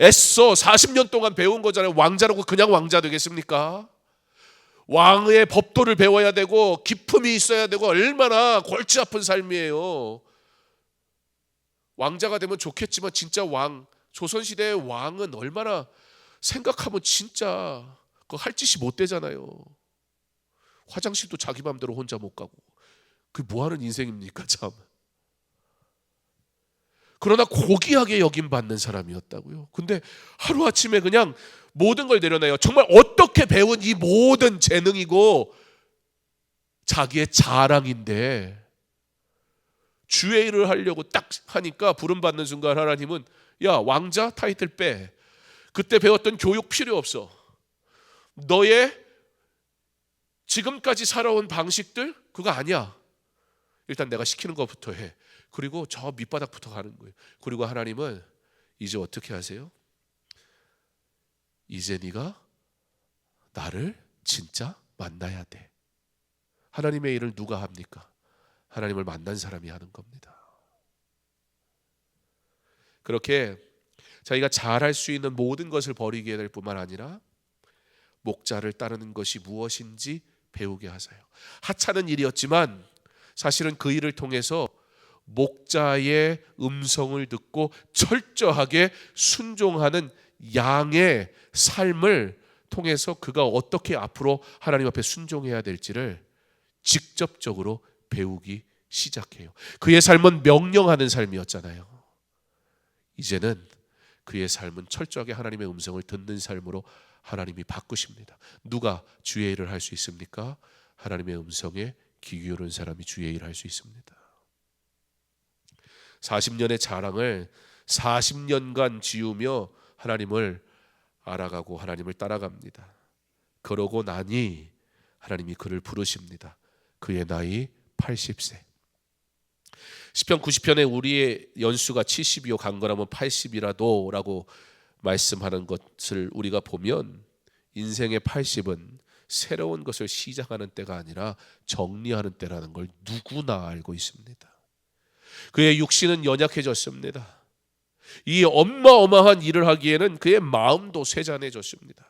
Speaker 2: 애써 40년 동안 배운 거잖아요. 왕자라고 그냥 왕자 되겠습니까? 왕의 법도를 배워야 되고 기품이 있어야 되고 얼마나 골치 아픈 삶이에요. 왕자가 되면 좋겠지만 진짜 조선시대의 왕은 얼마나, 생각하면 진짜 그거 할 짓이 못 되잖아요. 화장실도 자기 맘대로 혼자 못 가고, 그게 뭐하는 인생입니까 참. 그러나 고귀하게 여김받는 사람이었다고요. 근데 하루아침에 그냥 모든 걸 내려놔요. 정말 어떻게 배운 이 모든 재능이고 자기의 자랑인데 주의 일을 하려고 딱 하니까 부름받는 순간 하나님은, 야, 왕자 타이틀 빼. 그때 배웠던 교육 필요 없어. 너의 지금까지 살아온 방식들 그거 아니야. 일단 내가 시키는 것부터 해. 그리고 저 밑바닥부터 가는 거예요. 그리고 하나님은 이제 어떻게 하세요? 이제 네가 나를 진짜 만나야 돼. 하나님의 일을 누가 합니까? 하나님을 만난 사람이 하는 겁니다. 그렇게 자기가 잘할 수 있는 모든 것을 버리게 될 뿐만 아니라 목자를 따르는 것이 무엇인지 배우게 하세요. 하찮은 일이었지만 사실은 그 일을 통해서 목자의 음성을 듣고 철저하게 순종하는 양의 삶을 통해서 그가 어떻게 앞으로 하나님 앞에 순종해야 될지를 직접적으로 배우기 시작해요. 그의 삶은 명령하는 삶이었잖아요. 이제는 그의 삶은 철저하게 하나님의 음성을 듣는 삶으로 하나님이 바꾸십니다. 누가 주의 일을 할 수 있습니까? 하나님의 음성에 귀 기울인 사람이 주의 일을 할 수 있습니다. 40년의 자랑을 40년간 지우며 하나님을 알아가고 하나님을 따라갑니다. 그러고 나니 하나님이 그를 부르십니다. 그의 나이 80세. 시편 90편에 우리의 연수가 70이요 강건하면 80이라도 라고 말씀하는 것을 우리가 보면 인생의 80은 새로운 것을 시작하는 때가 아니라 정리하는 때라는 걸 누구나 알고 있습니다. 그의 육신은 연약해졌습니다. 이 어마어마한 일을 하기에는 그의 마음도 쇠잔해졌습니다.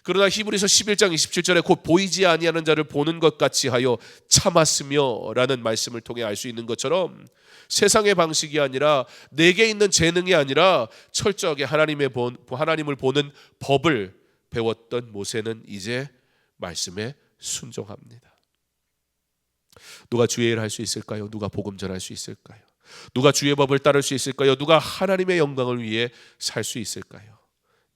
Speaker 2: 그러나 히브리서 11장 27절에 곧 보이지 아니하는 자를 보는 것 같이 하여 참았으며 라는 말씀을 통해 알 수 있는 것처럼 세상의 방식이 아니라 내게 있는 재능이 아니라 철저하게 하나님을 보는 법을 배웠던 모세는 이제 말씀에 순종합니다. 누가 주의 일을 할 수 있을까요? 누가 복음 전할 수 있을까요? 누가 주의 법을 따를 수 있을까요? 누가 하나님의 영광을 위해 살 수 있을까요?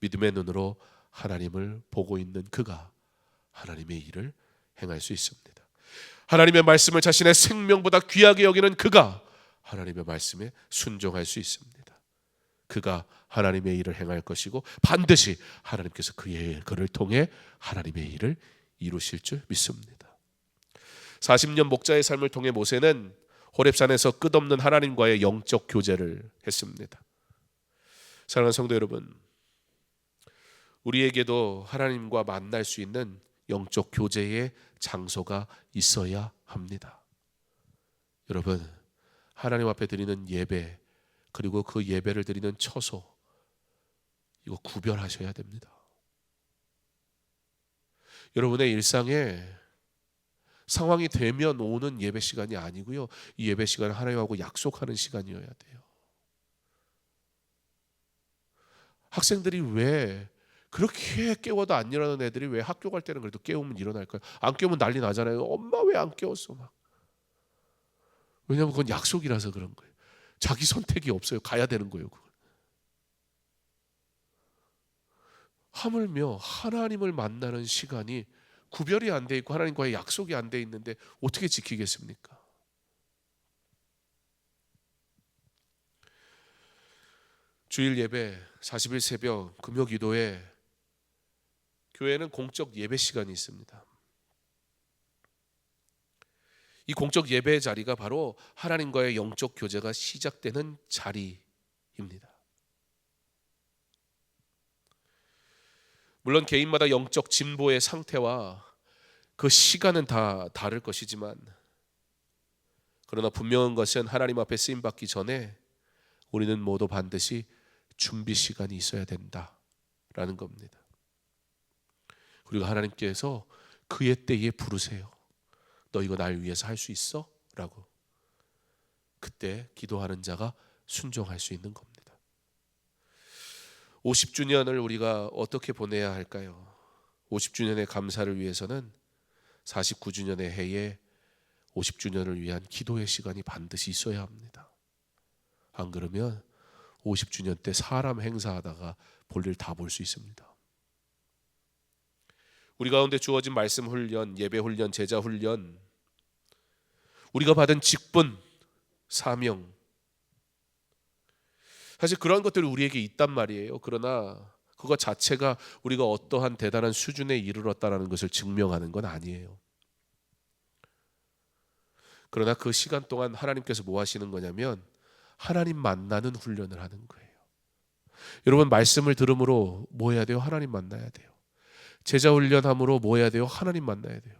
Speaker 2: 믿음의 눈으로 하나님을 보고 있는 그가 하나님의 일을 행할 수 있습니다. 하나님의 말씀을 자신의 생명보다 귀하게 여기는 그가 하나님의 말씀에 순종할 수 있습니다. 그가 하나님의 일을 행할 것이고 반드시 하나님께서 그를 통해 하나님의 일을 이루실 줄 믿습니다. 40년 목자의 삶을 통해 모세는 호렙산에서 끝없는 하나님과의 영적 교제를 했습니다. 사랑하는 성도 여러분, 우리에게도 하나님과 만날 수 있는 영적 교제의 장소가 있어야 합니다. 여러분, 하나님 앞에 드리는 예배 그리고 그 예배를 드리는 처소, 이거 구별하셔야 됩니다. 여러분의 일상에 상황이 되면 오는 예배 시간이 아니고요, 이 예배 시간은 하나님하고 약속하는 시간이어야 돼요. 학생들이 왜 그렇게 깨워도 안 일어나는 애들이 왜 학교 갈 때는 그래도 깨우면 일어날까요? 안 깨우면 난리 나잖아요. 엄마 왜 안 깨웠어? 막. 왜냐하면 그건 약속이라서 그런 거예요. 자기 선택이 없어요. 가야 되는 거예요. 그건. 하물며 하나님을 만나는 시간이 구별이 안 돼 있고 하나님과의 약속이 안 돼 있는데 어떻게 지키겠습니까? 주일 예배, 40일 새벽, 금요 기도회, 교회는 공적 예배 시간이 있습니다. 이 공적 예배의 자리가 바로 하나님과의 영적 교제가 시작되는 자리입니다. 물론 개인마다 영적 진보의 상태와 그 시간은 다 다를 것이지만, 그러나 분명한 것은 하나님 앞에 쓰임받기 전에 우리는 모두 반드시 준비 시간이 있어야 된다라는 겁니다. 그리고 하나님께서 그의 때에 부르세요. 너 이거 날 위해서 할 수 있어? 라고. 그때 기도하는 자가 순종할 수 있는 겁니다. 50주년을 우리가 어떻게 보내야 할까요? 50주년의 감사를 위해서는 49주년의 해에 50주년을 위한 기도의 시간이 반드시 있어야 합니다. 안 그러면 50주년 때 사람 행사하다가 볼일 다 볼 수 있습니다. 우리 가운데 주어진 말씀 훈련, 예배 훈련, 제자 훈련, 우리가 받은 직분, 사명, 사실 그런 것들이 우리에게 있단 말이에요. 그러나 그것 자체가 우리가 어떠한 대단한 수준에 이르렀다는 것을 증명하는 건 아니에요. 그러나 그 시간 동안 하나님께서 뭐 하시는 거냐면 하나님 만나는 훈련을 하는 거예요. 여러분, 말씀을 들음으로 뭐 해야 돼요? 하나님 만나야 돼요. 제자 훈련함으로 뭐 해야 돼요? 하나님 만나야 돼요.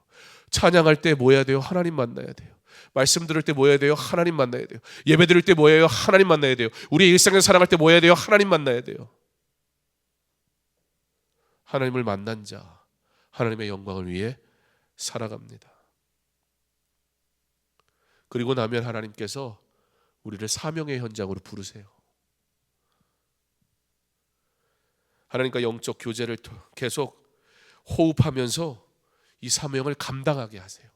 Speaker 2: 찬양할 때 뭐 해야 돼요? 하나님 만나야 돼요. 말씀 들을 때 뭐 해야 돼요? 하나님 만나야 돼요. 예배 드릴 때 뭐 해야 돼요? 하나님 만나야 돼요. 우리 일상에서 살아갈 때 뭐 해야 돼요? 하나님 만나야 돼요. 하나님을 만난 자, 하나님의 영광을 위해 살아갑니다. 그리고 나면 하나님께서 우리를 사명의 현장으로 부르세요. 하나님과 영적 교제를 계속 호흡하면서 이 사명을 감당하게 하세요.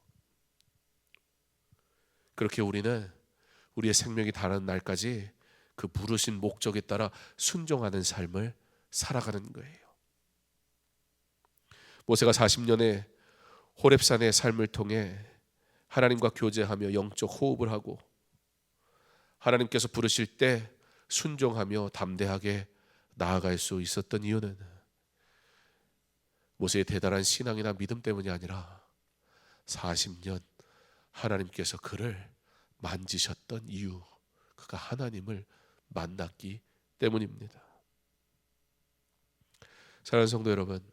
Speaker 2: 그렇게 우리는 우리의 생명이 다른 날까지 그 부르신 목적에 따라 순종하는 삶을 살아가는 거예요. 모세가 40년의 호렙산의 삶을 통해 하나님과 교제하며 영적 호흡을 하고 하나님께서 부르실 때 순종하며 담대하게 나아갈 수 있었던 이유는 모세의 대단한 신앙이나 믿음 때문이 아니라 40년 하나님께서 그를 만지셨던 이유, 그가 하나님을 만났기 때문입니다. 사랑하는 성도 여러분,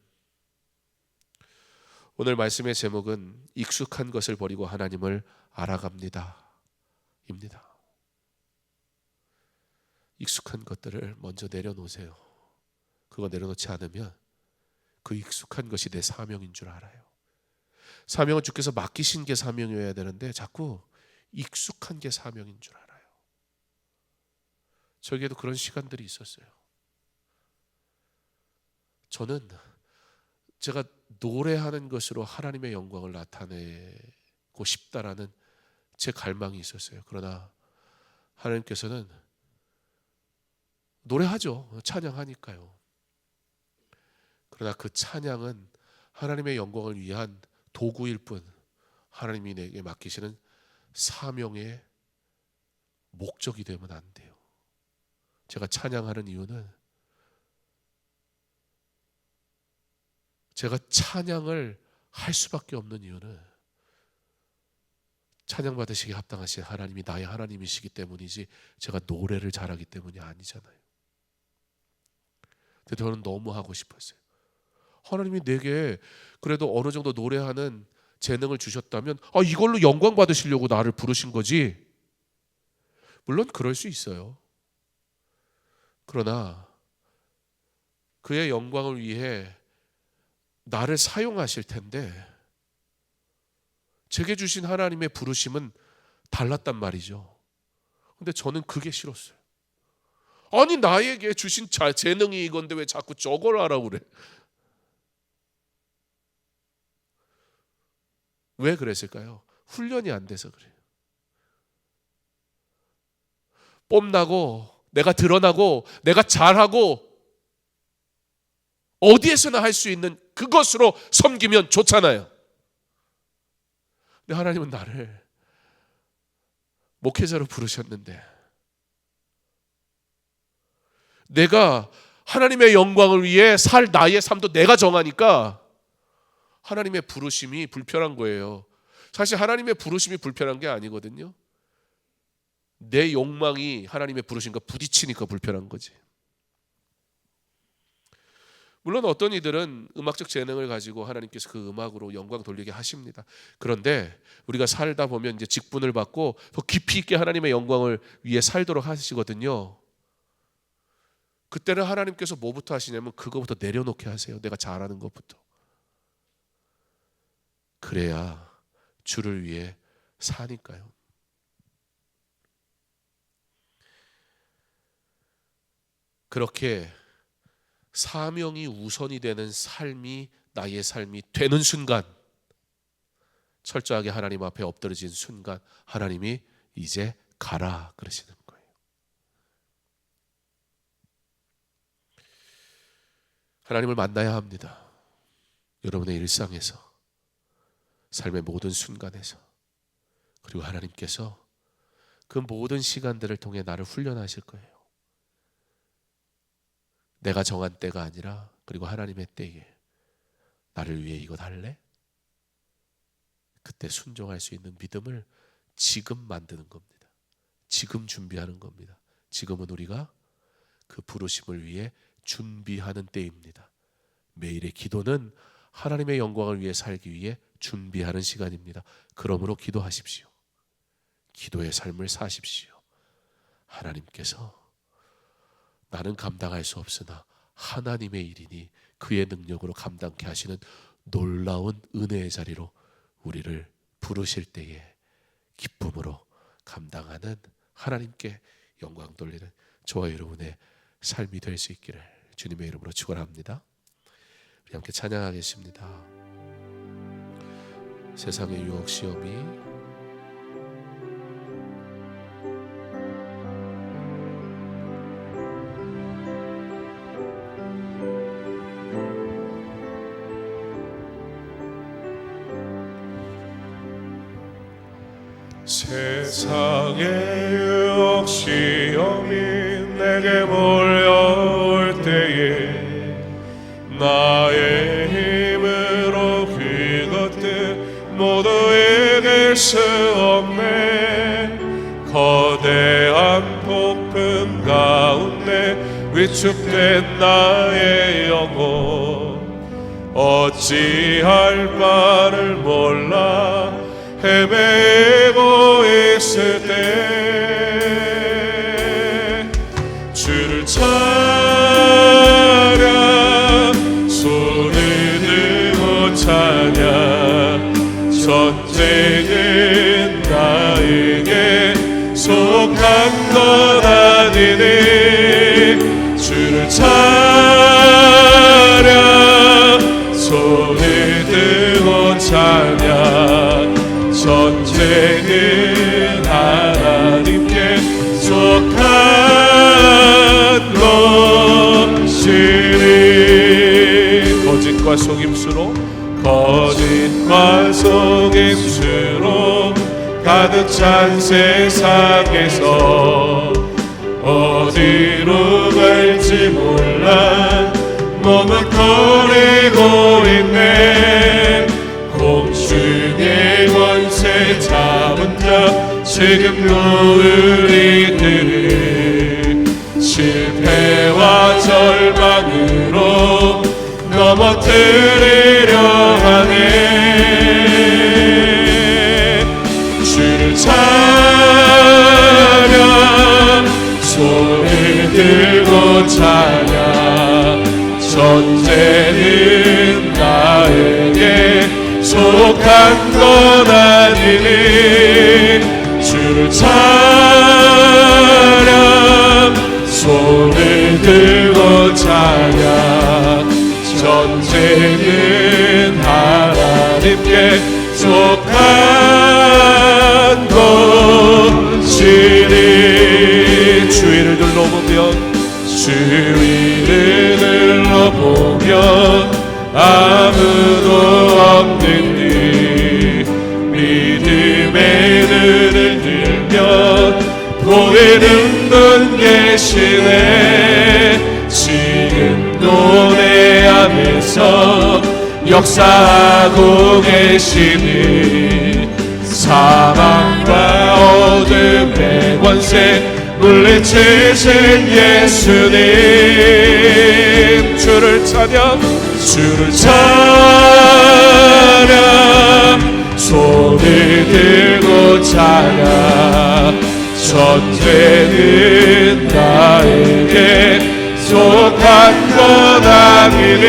Speaker 2: 오늘 말씀의 제목은 익숙한 것을 버리고 하나님을 알아갑니다 입니다. 익숙한 것들을 먼저 내려놓으세요. 그거 내려놓지 않으면 그 익숙한 것이 내 사명인 줄 알아요. 사명은 주께서 맡기신 게 사명이어야 되는데 자꾸 익숙한 게 사명인 줄 알아요. 저에게도 그런 시간들이 있었어요. 저는 제가 노래하는 것으로 하나님의 영광을 나타내고 싶다라는 제 갈망이 있었어요. 그러나 하나님께서는 노래하죠. 찬양하니까요. 그러나 그 찬양은 하나님의 영광을 위한 도구일 뿐 하나님이 내게 맡기시는 사명의 목적이 되면 안 돼요. 제가 찬양하는 이유는 제가 찬양을 할 수밖에 없는 이유는 찬양 받으시기 합당하신 하나님이 나의 하나님이시기 때문이지 제가 노래를 잘하기 때문이 아니잖아요. 근데 저는 너무 하고 싶었어요. 하나님이 내게 그래도 어느 정도 노래하는 재능을 주셨다면 이걸로 영광 받으시려고 나를 부르신 거지. 물론 그럴 수 있어요. 그러나 그의 영광을 위해 나를 사용하실 텐데 제게 주신 하나님의 부르심은 달랐단 말이죠. 근데 저는 그게 싫었어요. 아니 나에게 주신 재능이 이건데 왜 자꾸 저걸 하라고 그래. 왜 그랬을까요? 훈련이 안 돼서 그래요. 뽐나고 내가 드러나고 내가 잘하고 어디에서나 할 수 있는 그것으로 섬기면 좋잖아요. 근데 하나님은 나를 목회자로 부르셨는데 내가 하나님의 영광을 위해 살 나의 삶도 내가 정하니까 하나님의 부르심이 불편한 거예요. 사실 하나님의 부르심이 불편한 게 아니거든요. 내 욕망이 하나님의 부르심과 부딪히니까 불편한 거지. 물론 어떤 이들은 음악적 재능을 가지고 하나님께서 그 음악으로 영광 돌리게 하십니다. 그런데 우리가 살다 보면 이제 직분을 받고 더 깊이 있게 하나님의 영광을 위해 살도록 하시거든요. 그때는 하나님께서 뭐부터 하시냐면 그거부터 내려놓게 하세요. 내가 잘하는 것부터. 그래야 주를 위해 사니까요. 그렇게 사명이 우선이 되는 삶이 나의 삶이 되는 순간, 철저하게 하나님 앞에 엎드러진 순간 하나님이 이제 가라 그러시는 거예요. 하나님을 만나야 합니다. 여러분의 일상에서, 삶의 모든 순간에서. 그리고 하나님께서 그 모든 시간들을 통해 나를 훈련하실 거예요. 내가 정한 때가 아니라 그리고 하나님의 때에 나를 위해 이것 할래? 그때 순종할 수 있는 믿음을 지금 만드는 겁니다. 지금 준비하는 겁니다. 지금은 우리가 그 부르심을 위해 준비하는 때입니다. 매일의 기도는 하나님의 영광을 위해 살기 위해 준비하는 시간입니다. 그러므로 기도하십시오. 기도의 삶을 사십시오. 하나님께서 나는 감당할 수 없으나 하나님의 일이니 그의 능력으로 감당케 하시는 놀라운 은혜의 자리로 우리를 부르실 때에 기쁨으로 감당하는, 하나님께 영광 돌리는 저와 여러분의 삶이 될 수 있기를 주님의 이름으로 축원합니다. 우리 함께 찬양하겠습니다. 세상의 유혹 시험이 세상의 유혹 시험이 내게 몰려올 때에 나의 힘으로 그것들 모두 이길 수 없네. 거대한 폭풍 가운데 위축된 나의 영혼 어찌할 바를 몰라 헤매고 있을 때 주를 찬양 손을 들고 찬양 전쟁은 나에게 속한 것 아니니 주를 찬양 손을 들고 찬양 전쟁은 하나님께 속한 것이니 거짓과 속임수로 가득 찬 세상에서 어디로 갈지 몰라 머뭇거리고 있네. 공중의 권세 잡은 자 지금도 우리들을 실패와 절망으로 넘어뜨리려 하네. 주를 찬양 손을 들고 찬양 전쟁은 나에게 속한 것 아니니 주를 찬양 손을 들고 찬양 전쟁은 하나님께 속한 것이니 주위를 둘러보면 아무도 없는 듯 믿음의 눈을 들면 보이는 분 계시네. 지금도 내 안에서 역사하고 계시니 사망과 어둠의 권세 물리치신 예수님 주를 찬양 손을 들고 찬양 전쟁은 나에게 속한 것 아니니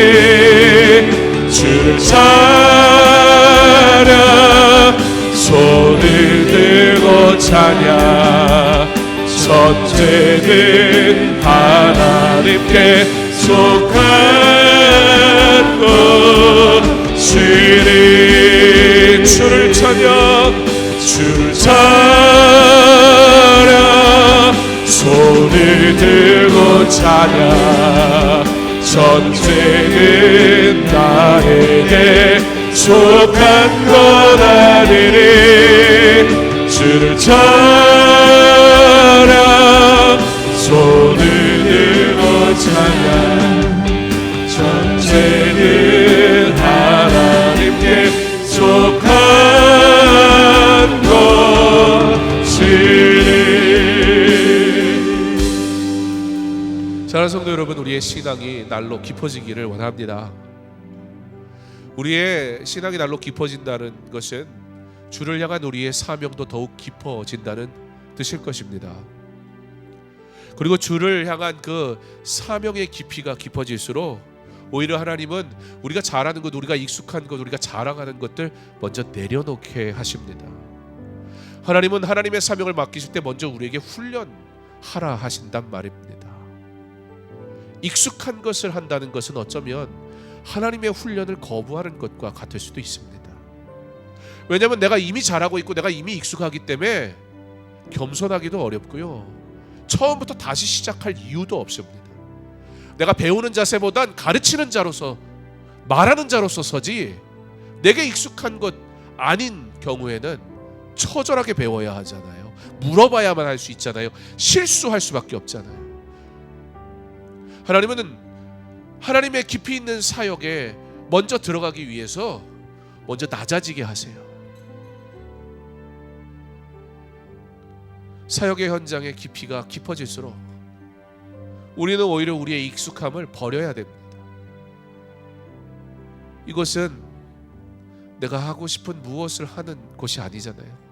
Speaker 2: 주를 찬양 손을 들고 찬양 전쟁은 하나님께 속한 것이니 주를 찬양 손을 들고 찬양 전쟁은 나에게 속한 것 아니니 주를 찬양 손을 들고 찬양 전쟁은 하나님께 속한 것이니. 사랑하는 성도 여러분, 우리의 신앙이 날로 깊어지기를 원합니다. 우리의 신앙이 날로 깊어진다는 것은 주를 향한 우리의 사명도 더욱 깊어진다는 뜻일 것입니다. 그리고 주를 향한 그 사명의 깊이가 깊어질수록 오히려 하나님은 우리가 잘하는 것, 우리가 익숙한 것, 우리가 자랑하는 것들 먼저 내려놓게 하십니다. 하나님은 하나님의 사명을 맡기실 때 먼저 우리에게 훈련하라 하신단 말입니다. 익숙한 것을 한다는 것은 어쩌면 하나님의 훈련을 거부하는 것과 같을 수도 있습니다. 왜냐하면 내가 이미 잘하고 있고 내가 이미 익숙하기 때문에 겸손하기도 어렵고요, 처음부터 다시 시작할 이유도 없습니다. 내가 배우는 자세보단 가르치는 자로서, 말하는 자로서 서지 내게 익숙한 것 아닌 경우에는 처절하게 배워야 하잖아요. 물어봐야만 할 수 있잖아요. 실수할 수밖에 없잖아요. 하나님은 하나님의 깊이 있는 사역에 먼저 들어가기 위해서 먼저 낮아지게 하세요. 사역의 현장의 깊이가 깊어질수록 우리는 오히려 우리의 익숙함을 버려야 됩니다. 이것은 내가 하고 싶은 무엇을 하는 곳이 아니잖아요.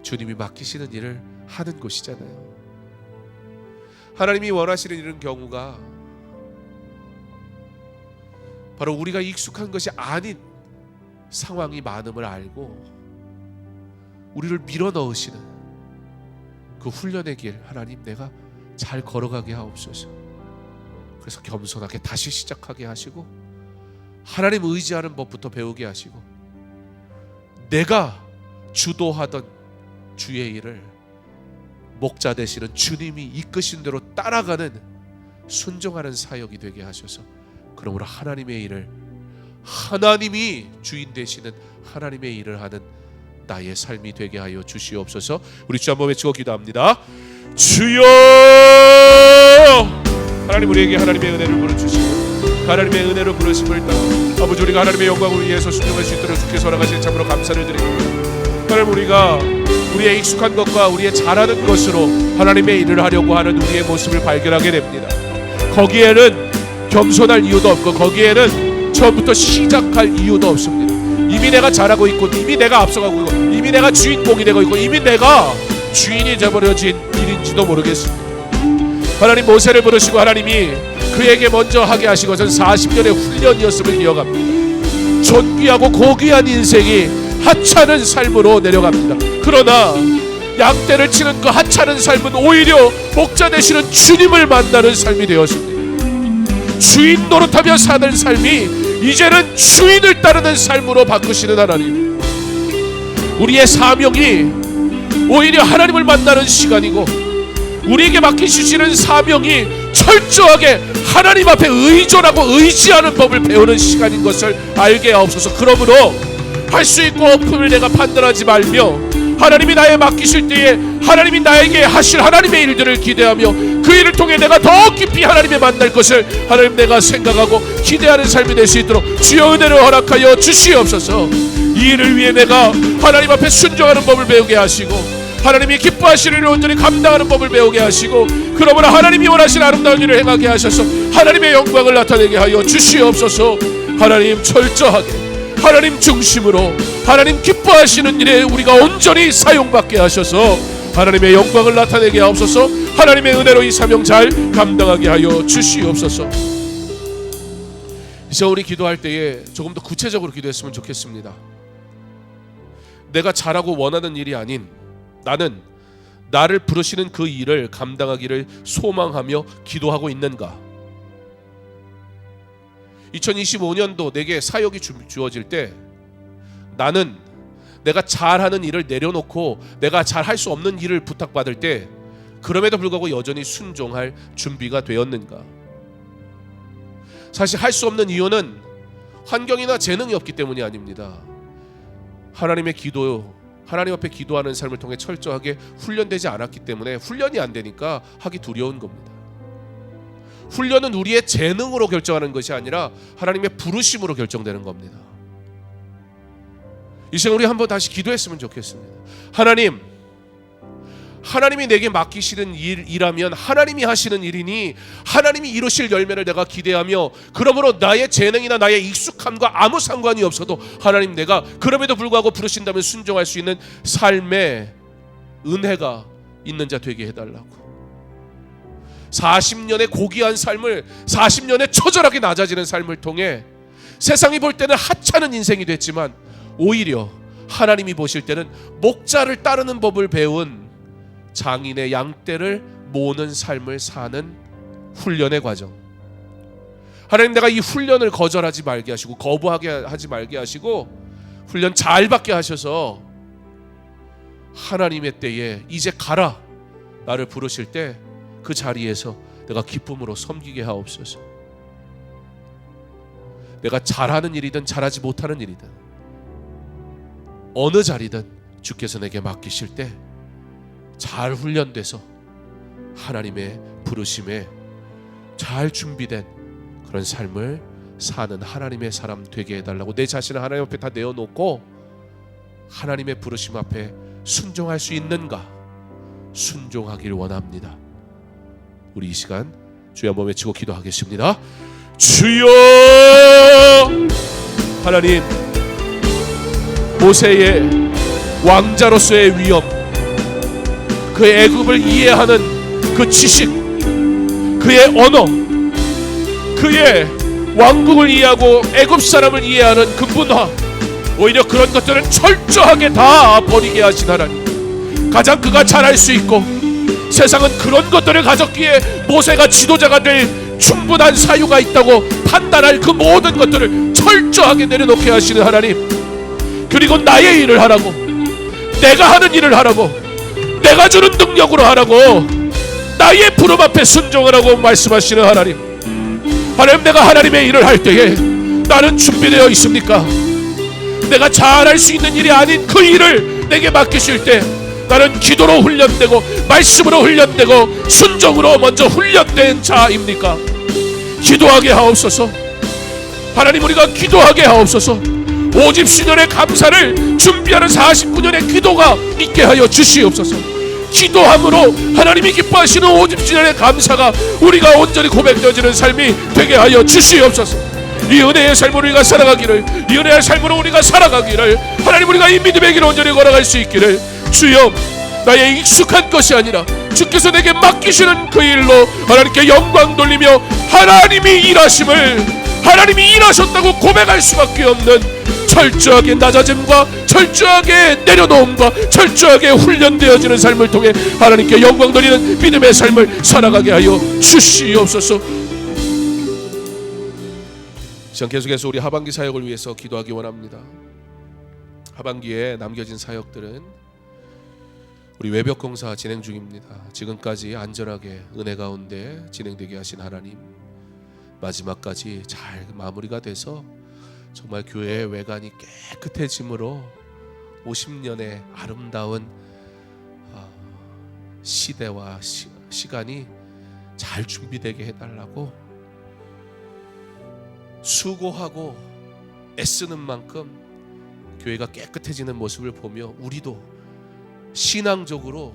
Speaker 2: 주님이 맡기시는 일을 하는 곳이잖아요. 하나님이 원하시는 이런 경우가 바로 우리가 익숙한 것이 아닌 상황이 많음을 알고 우리를 밀어넣으시는 그 훈련의 길, 하나님 내가 잘 걸어가게 하옵소서. 그래서 겸손하게 다시 시작하게 하시고 하나님 의지하는 법부터 배우게 하시고 내가 주도하던 주의 일을 목자 되시는 주님이 이끄신 대로 따라가는 순종하는 사역이 되게 하셔서 그러므로 하나님의 일을, 하나님이 주인 되시는 하나님의 일을 하는 나의 삶이 되게 하여 주시옵소서. 우리 주 한번 외치고 기도합니다. 주여! 하나님 우리에게 하나님의 은혜를 부어주시고 하나님의 은혜로 부르심을 따라 아버지 우리가 하나님의 영광을 위해서 순종할 수 있도록 주께서 허락하신 참으로 감사를 드립니다. 하나님 우리가 우리의 익숙한 것과 우리의 잘하는 것으로 하나님의 일을 하려고 하는 우리의 모습을 발견하게 됩니다. 거기에는 겸손할 이유도 없고 거기에는 처음부터 시작할 이유도 없습니다. 이미 내가 잘하고 있고 이미 내가 앞서가고 있고 이미 내가 주인공이 되고 있고 이미 내가 주인이 되어버려진 일인지도 모르겠습니다. 하나님 모세를 부르시고 하나님이 그에게 먼저 하게 하신 것은 40년의 훈련이었음을 기억합니다. 존귀하고 고귀한 인생이 하찮은 삶으로 내려갑니다. 그러나 양떼를 치는 그 하찮은 삶은 오히려 목자 되시는 주님을 만나는 삶이 되었습니다. 주인 노릇하며 사는 삶이 이제는 주인을 따르는 삶으로 바꾸시는 하나님, 우리의 사명이 오히려 하나님을 만나는 시간이고 우리에게 맡기시는 사명이 철저하게 하나님 앞에 의존하고 의지하는 법을 배우는 시간인 것을 알게 하옵소서. 그러므로 할 수 있고 없음을 내가 판단하지 말며 하나님이 나에 맡기실 때에 하나님이 나에게 하실 하나님의 일들을 기대하며 그 일을 통해 내가 더 깊이 하나님을 만날 것을 하나님 내가 생각하고 기대하는 삶이 될 수 있도록 주여 은혜를 허락하여 주시옵소서. 이 일을 위해 내가 하나님 앞에 순종하는 법을 배우게 하시고 하나님이 기뻐하시는 일을 온전히 감당하는 법을 배우게 하시고 그러므로 하나님이 원하시는 아름다운 일을 행하게 하셔서 하나님의 영광을 나타내게 하여 주시옵소서. 하나님 철저하게 하나님 중심으로 하나님 기뻐하시는 일에 우리가 온전히 사용받게 하셔서 하나님의 영광을 나타내게 하옵소서. 하나님의 은혜로 이 사명 잘 감당하게 하여 주시옵소서. 이제 우리 기도할 때에 조금 더 구체적으로 기도했으면 좋겠습니다. 내가 잘하고 원하는 일이 아닌 나는 나를 부르시는 그 일을 감당하기를 소망하며 기도하고 있는가? 2025년도 내게 사역이 주어질 때 나는 내가 잘하는 일을 내려놓고 내가 잘할 수 없는 일을 부탁받을 때 그럼에도 불구하고 여전히 순종할 준비가 되었는가? 사실 할 수 없는 이유는 환경이나 재능이 없기 때문이 아닙니다. 하나님의 기도, 하나님 앞에 기도하는 삶을 통해 철저하게 훈련되지 않았기 때문에 훈련이 안 되니까 하기 두려운 겁니다. 훈련은 우리의 재능으로 결정하는 것이 아니라 하나님의 부르심으로 결정되는 겁니다. 이 시간 우리 한번 다시 기도했으면 좋겠습니다. 하나님이 내게 맡기시는 일이라면 하나님이 하시는 일이니 하나님이 이루실 열매를 내가 기대하며, 그러므로 나의 재능이나 나의 익숙함과 아무 상관이 없어도 하나님 내가 그럼에도 불구하고 부르신다면 순종할 수 있는 삶의 은혜가 있는 자 되게 해달라고. 40년의 고귀한 삶을, 40년의 처절하게 낮아지는 삶을 통해 세상이 볼 때는 하찮은 인생이 됐지만 오히려 하나님이 보실 때는 목자를 따르는 법을 배운 장인의 양떼를 모는 삶을 사는 훈련의 과정. 하나님, 내가 이 훈련을 거절하지 말게 하시고 거부하게 하지 말게 하시고 훈련 잘 받게 하셔서 하나님의 때에 이제 가라 나를 부르실 때 그 자리에서 내가 기쁨으로 섬기게 하옵소서. 내가 잘하는 일이든 잘하지 못하는 일이든 어느 자리든 주께서 내게 맡기실 때 잘 훈련돼서 하나님의 부르심에 잘 준비된 그런 삶을 사는 하나님의 사람 되게 해달라고. 내 자신을 하나님 앞에 다 내어놓고 하나님의 부르심 앞에 순종할 수 있는가, 순종하길 원합니다. 우리 이 시간 주여 한번 외치고 기도하겠습니다. 주여! 하나님, 모세의 왕자로서의 위엄, 그 애굽을 이해하는 그 지식, 그의 언어, 그의 왕국을 이해하고 애굽 사람을 이해하는 그 문화, 오히려 그런 것들은 철저하게 다 버리게 하신 하나님. 가장 그가 잘할 수 있고 세상은 그런 것들을 가졌기에 모세가 지도자가 될 충분한 사유가 있다고 판단할 그 모든 것들을 철저하게 내려놓게 하시는 하나님. 그리고 나의 일을 하라고, 내가 하는 일을 하라고, 내가 주는 능력으로 하라고, 나의 부름 앞에 순종하라고 말씀하시는 하나님. 하나님, 내가 하나님의 일을 할 때에 나는 준비되어 있습니까? 내가 잘할 수 있는 일이 아닌 그 일을 내게 맡기실 때 나는 기도로 훈련되고 말씀으로 훈련되고 순종으로 먼저 훈련된 자입니까? 기도하게 하옵소서. 하나님, 우리가 기도하게 하옵소서. 50주년의 감사를 준비하는 49년의 기도가 있게 하여 주시옵소서. 기도함으로 하나님이 기뻐하시는 50주년의 감사가 우리가 온전히 고백되어지는 삶이 되게 하여 주시옵소서. 이 은혜의 삶으로 우리가 살아가기를, 이 은혜의 삶으로 우리가 살아가기를, 하나님, 우리가 이 믿음의 길을 온전히 걸어갈 수 있기를. 주여, 나의 익숙한 것이 아니라 주께서 내게 맡기시는 그 일로 하나님께 영광 돌리며 하나님이 일하심을, 하나님이 일하셨다고 고백할 수밖에 없는 철저하게 낮아짐과 철저하게 내려놓음과 철저하게 훈련되어지는 삶을 통해 하나님께 영광 돌리는 믿음의 삶을 살아가게 하여 주시옵소서. 시간 계속해서 우리 하반기 사역을 위해서 기도하기 원합니다. 하반기에 남겨진 사역들은 우리 외벽 공사 진행 중입니다. 지금까지 안전하게 은혜 가운데 진행되게 하신 하나님, 마지막까지 잘 마무리가 돼서 정말 교회의 외관이 깨끗해짐으로 50년의 아름다운 시대와 시간이 잘 준비되게 해달라고, 수고하고 애쓰는 만큼 교회가 깨끗해지는 모습을 보며 우리도 신앙적으로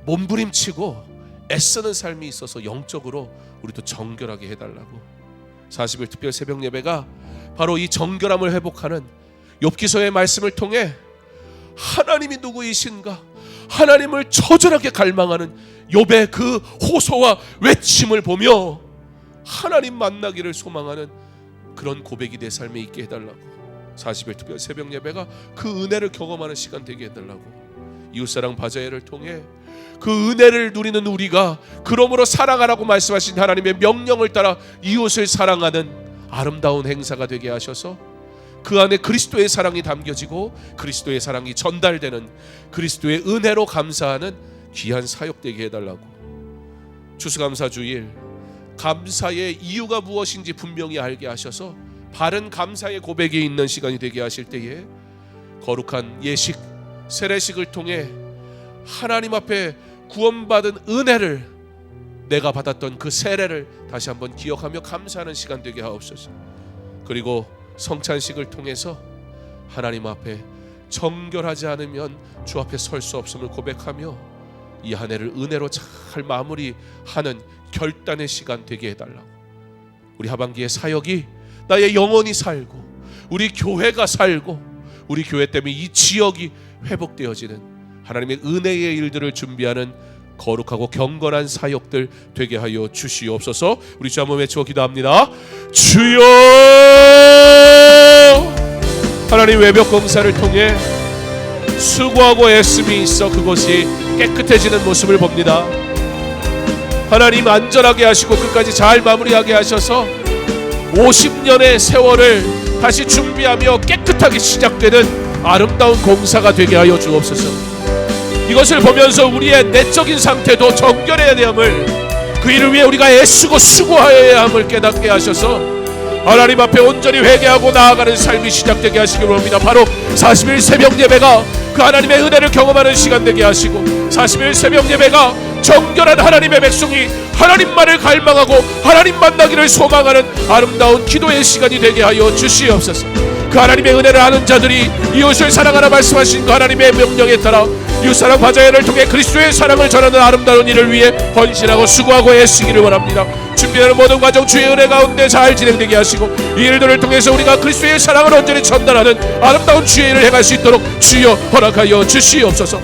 Speaker 2: 몸부림치고 애쓰는 삶이 있어서 영적으로 우리도 정결하게 해달라고. 40일 특별 새벽 예배가 바로 이 정결함을 회복하는 욥기서의 말씀을 통해 하나님이 누구이신가, 하나님을 처절하게 갈망하는 욥의 그 호소와 외침을 보며 하나님 만나기를 소망하는 그런 고백이 내 삶에 있게 해달라고. 40일 특별 새벽 예배가 그 은혜를 경험하는 시간 되게 해달라고. 이웃사랑 바자회를 통해 그 은혜를 누리는 우리가 그러므로 사랑하라고 말씀하신 하나님의 명령을 따라 이웃을 사랑하는 아름다운 행사가 되게 하셔서 그 안에 그리스도의 사랑이 담겨지고 그리스도의 사랑이 전달되는, 그리스도의 은혜로 감사하는 귀한 사역 되게 해달라고. 추수감사주일, 감사의 이유가 무엇인지 분명히 알게 하셔서 바른 감사의 고백이 있는 시간이 되게 하실 때에 거룩한 예식, 세례식을 통해 하나님 앞에 구원받은 은혜를, 내가 받았던 그 세례를 다시 한번 기억하며 감사하는 시간 되게 하옵소서. 그리고 성찬식을 통해서 하나님 앞에 정결하지 않으면 주 앞에 설 수 없음을 고백하며 이 한 해를 은혜로 잘 마무리하는 결단의 시간 되게 해달라고. 우리 하반기의 사역이 나의 영혼이 살고 우리 교회가 살고 우리 교회 때문에 이 지역이 회복되어지는 하나님의 은혜의 일들을 준비하는 거룩하고 경건한 사역들 되게 하여 주시옵소서. 우리 주 한번 외치고 기도합니다. 주여! 하나님, 외벽 공사를 통해 수고하고 애씀이 있어 그곳이 깨끗해지는 모습을 봅니다. 하나님, 안전하게 하시고 끝까지 잘 마무리하게 하셔서 50년의 세월을 다시 준비하며 깨끗하게 시작되는 아름다운 공사가 되게 하여 주옵소서. 이것을 보면서 우리의 내적인 상태도 정결해야 함을, 그 일을 위해 우리가 애쓰고 수고하여야 함을 깨닫게 하셔서 하나님 앞에 온전히 회개하고 나아가는 삶이 시작되게 하시기 바랍니다. 바로 40일 새벽 예배가 그 하나님의 은혜를 경험하는 시간 되게 하시고 40일 새벽 예배가 정결한 하나님의 백성이 하나님만을 갈망하고 하나님 만나기를 소망하는 아름다운 기도의 시간이 되게 하여 주시옵소서. 그 하나님의 은혜를 아는 자들이 이웃을 사랑하라 말씀하신 그 하나님의 명령에 따라 이웃사랑 바자회를 통해 그리스도의 사랑을 전하는 아름다운 일을 위해 헌신하고 수고하고 애쓰기를 원합니다. 준비하는 모든 과정 주의 은혜 가운데 잘 진행되게 하시고 이 일들을 통해서 우리가 그리스도의 사랑을 온전히 전달하는 아름다운 주의 일을 행할 수 있도록 주여 허락하여 주시옵소서.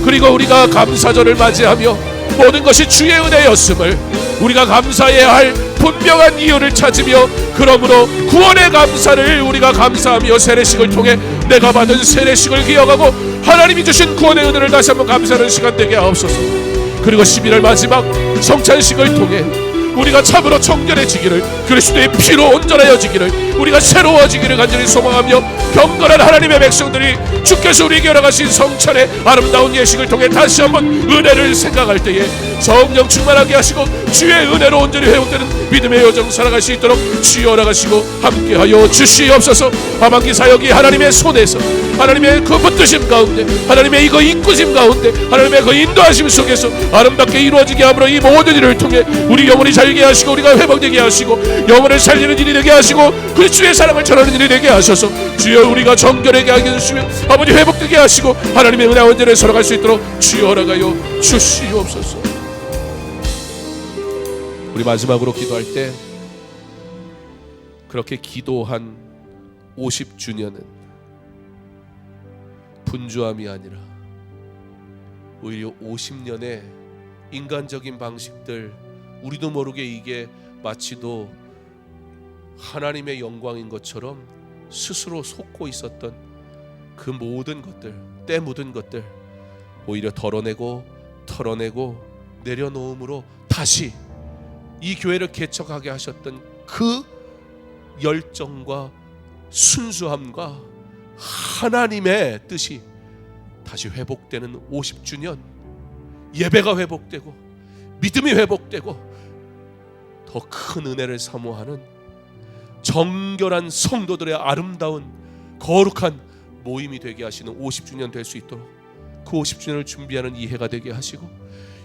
Speaker 2: 그리고 우리가 감사절을 맞이하며 모든 것이 주의 은혜였음을 우리가 감사해야 할 분명한 이유를 찾으며, 그러므로 구원의 감사를 우리가 감사하며 세례식을 통해 내가 받은 세례식을 기억하고 하나님이 주신 구원의 은혜를 다시 한번 감사하는 시간 되게 하옵소서. 그리고 11월 마지막 성찬식을 통해 우리가 참으로 정결해지기를, 그리스도의 피로 온전해지기를, 우리가 새로워지기를 간절히 소망하며 경건한 하나님의 백성들이 주께서 우리에게 허락하신 성찬의 아름다운 예식을 통해 다시 한번 은혜를 생각할 때에 성령 충만하게 하시고 주의 은혜로 온전히 회복되는 믿음의 여정 살아갈 수 있도록 주여 허락하시고 함께하여 주시옵소서. 하반기 사역이 하나님의 손에서, 하나님의 그 붙드심 가운데, 하나님의 이거 이끄심 가운데, 하나님의 그 인도하심 속에서 아름답게 이루어지게 함으로 이 모든 일을 통해 우리 영혼이 살게 하시고 우리가 회복되게 하시고 영혼을 살리는 일이 되게 하시고 그리스도의 사랑을 전하는 일이 되게 하셔서 주여 우리가 정결하게 하게 해주시며 아버지 회복되게 하시고 하나님의 은혜와 온전에 살아갈 수 있도록 주여 허락하여 주시옵소서. 우리 마지막으로 기도할 때 그렇게 기도한 50주년은 분주함이 아니라 오히려 50년의 인간적인 방식들, 우리도 모르게 이게 마치도 하나님의 영광인 것처럼 스스로 속고 있었던 그 모든 것들, 때 묻은 것들 오히려 털어내고 내려놓음으로 다시 이 교회를 개척하게 하셨던 그 열정과 순수함과 하나님의 뜻이 다시 회복되는 50주년, 예배가 회복되고 믿음이 회복되고 더 큰 은혜를 사모하는 정결한 성도들의 아름다운 거룩한 모임이 되게 하시는 50주년 될 수 있도록 그 50주년을 준비하는 이 해가 되게 하시고,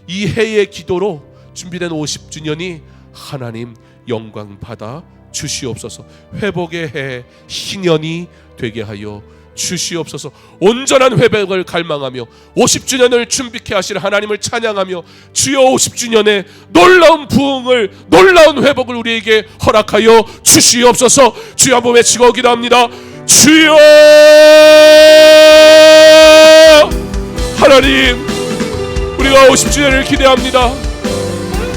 Speaker 2: 이 해의 기도로 준비된 50주년이 하나님 영광 받아 주시옵소서. 회복의 해 희년이 되게 하여 주시옵소서. 온전한 회복을 갈망하며 50주년을 준비케 하실 하나님을 찬양하며 주여 50주년의 놀라운 부흥을, 놀라운 회복을 우리에게 허락하여 주시옵소서. 주여 한번 외치고 기도합니다. 주여! 하나님, 우리가 50주년을 기대합니다.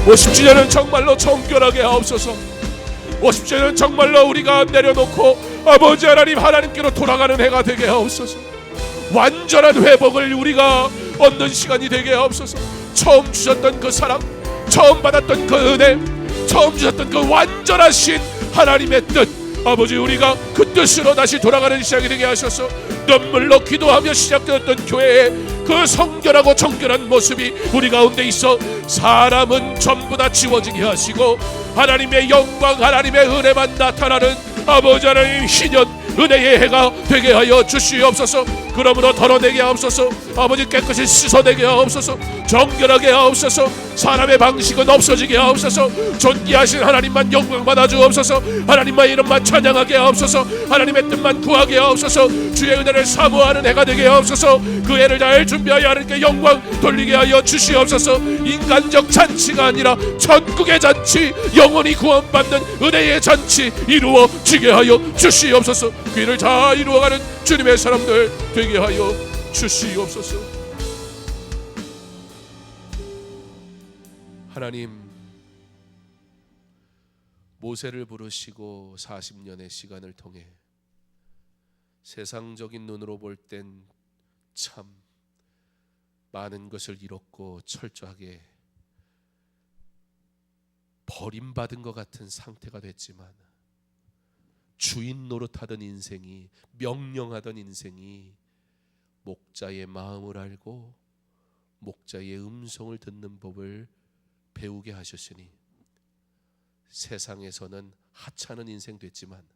Speaker 2: 50주년은 정말로 정결하게 하옵소서. 50주년은 정말로 우리가 내려놓고 아버지 하나님, 하나님께로 돌아가는 해가 되게 하옵소서. 완전한 회복을 우리가 얻는 시간이 되게 하옵소서. 처음 주셨던 그 사랑, 처음 받았던 그 은혜, 처음 주셨던 그 완전하신 하나님의 뜻, 아버지 우리가 그 뜻으로 다시 돌아가는 시작이 되게 하셔서 눈물로 기도하며 시작되었던 교회의 그 성결하고 정결한 모습이 우리 가운데 있어 사람은 전부 다 지워지게 하시고 하나님의 영광, 하나님의 은혜만 나타나는 아버지 하나님 희년 은혜의 해가 되게 하여 주시옵소서. 그러므로 덜어내게 하옵소서. 아버지 깨끗이 씻어내게 하옵소서. 정결하게 하옵소서. 사람의 방식은 없어지게 하옵소서. 존귀하신 하나님만 영광 받아 주옵소서. 하나님만 이름만 찬양하게 하옵소서. 하나님의 뜻만 구하게 하옵소서. 주의 은혜를 사모하는 해가 되게 하옵소서. 그 해를 잘 준비하여 하나님께 영광 돌리게 하여 주시옵소서. 인간적 잔치가 아니라 천국의 잔치, 영원히 구원받는 은혜의 잔치 이루어지게 하여 주시옵소서. 그 일을 잘 이루어가는 주님의 사람들 되게 하여 주시옵소서. 하나님, 모세를 부르시고 40년의 시간을 통해 세상적인 눈으로 볼 땐 참 많은 것을 잃었고 철저하게 버림받은 것 같은 상태가 됐지만, 주인 노릇하던 인생이, 명령하던 인생이 목자의 마음을 알고 목자의 음성을 듣는 법을 배우게 하셨으니 세상에서는 하찮은 인생 됐지만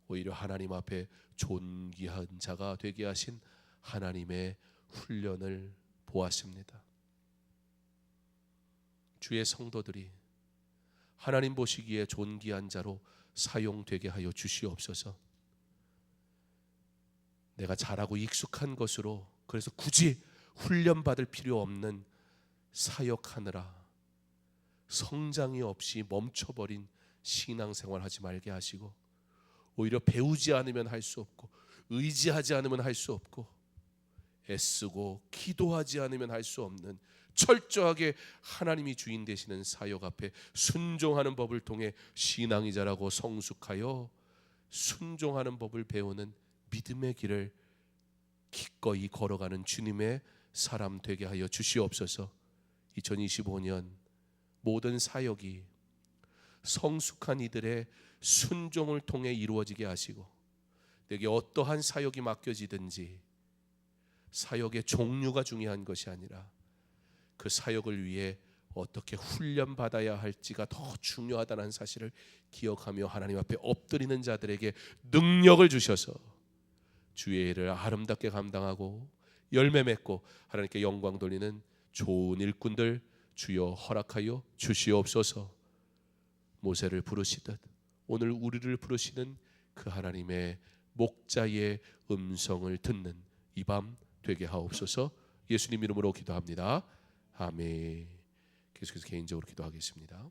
Speaker 2: 오히려 하나님 앞에 존귀한 자가 되게 하신 하나님의 훈련을 보았습니다. 주의 성도들이 하나님 보시기에 존귀한 자로 사용되게 하여 주시옵소서. 내가 잘하고 익숙한 것으로, 그래서 굳이 훈련받을 필요 없는 사역하느라 성장이 없이 멈춰버린 신앙생활 하지 말게 하시고, 오히려 배우지 않으면 할 수 없고 의지하지 않으면 할 수 없고 애쓰고 기도하지 않으면 할 수 없는 철저하게 하나님이 주인 되시는 사역 앞에 순종하는 법을 통해 신앙이 자라고 성숙하여 순종하는 법을 배우는 믿음의 길을 기꺼이 걸어가는 주님의 사람 되게 하여 주시옵소서. 2025년 모든 사역이 성숙한 이들의 순종을 통해 이루어지게 하시고, 내게 어떠한 사역이 맡겨지든지 사역의 종류가 중요한 것이 아니라 그 사역을 위해 어떻게 훈련받아야 할지가 더 중요하다는 사실을 기억하며 하나님 앞에 엎드리는 자들에게 능력을 주셔서 주의 일을 아름답게 감당하고 열매 맺고 하나님께 영광 돌리는 좋은 일꾼들 주여 허락하여 주시옵소서. 모세를 부르시듯 오늘 우리를 부르시는 그 하나님의 목자의 음성을 듣는 이 밤 되게 하옵소서. 예수님 이름으로 기도합니다. 아멘. 계속해서 개인적으로 기도하겠습니다.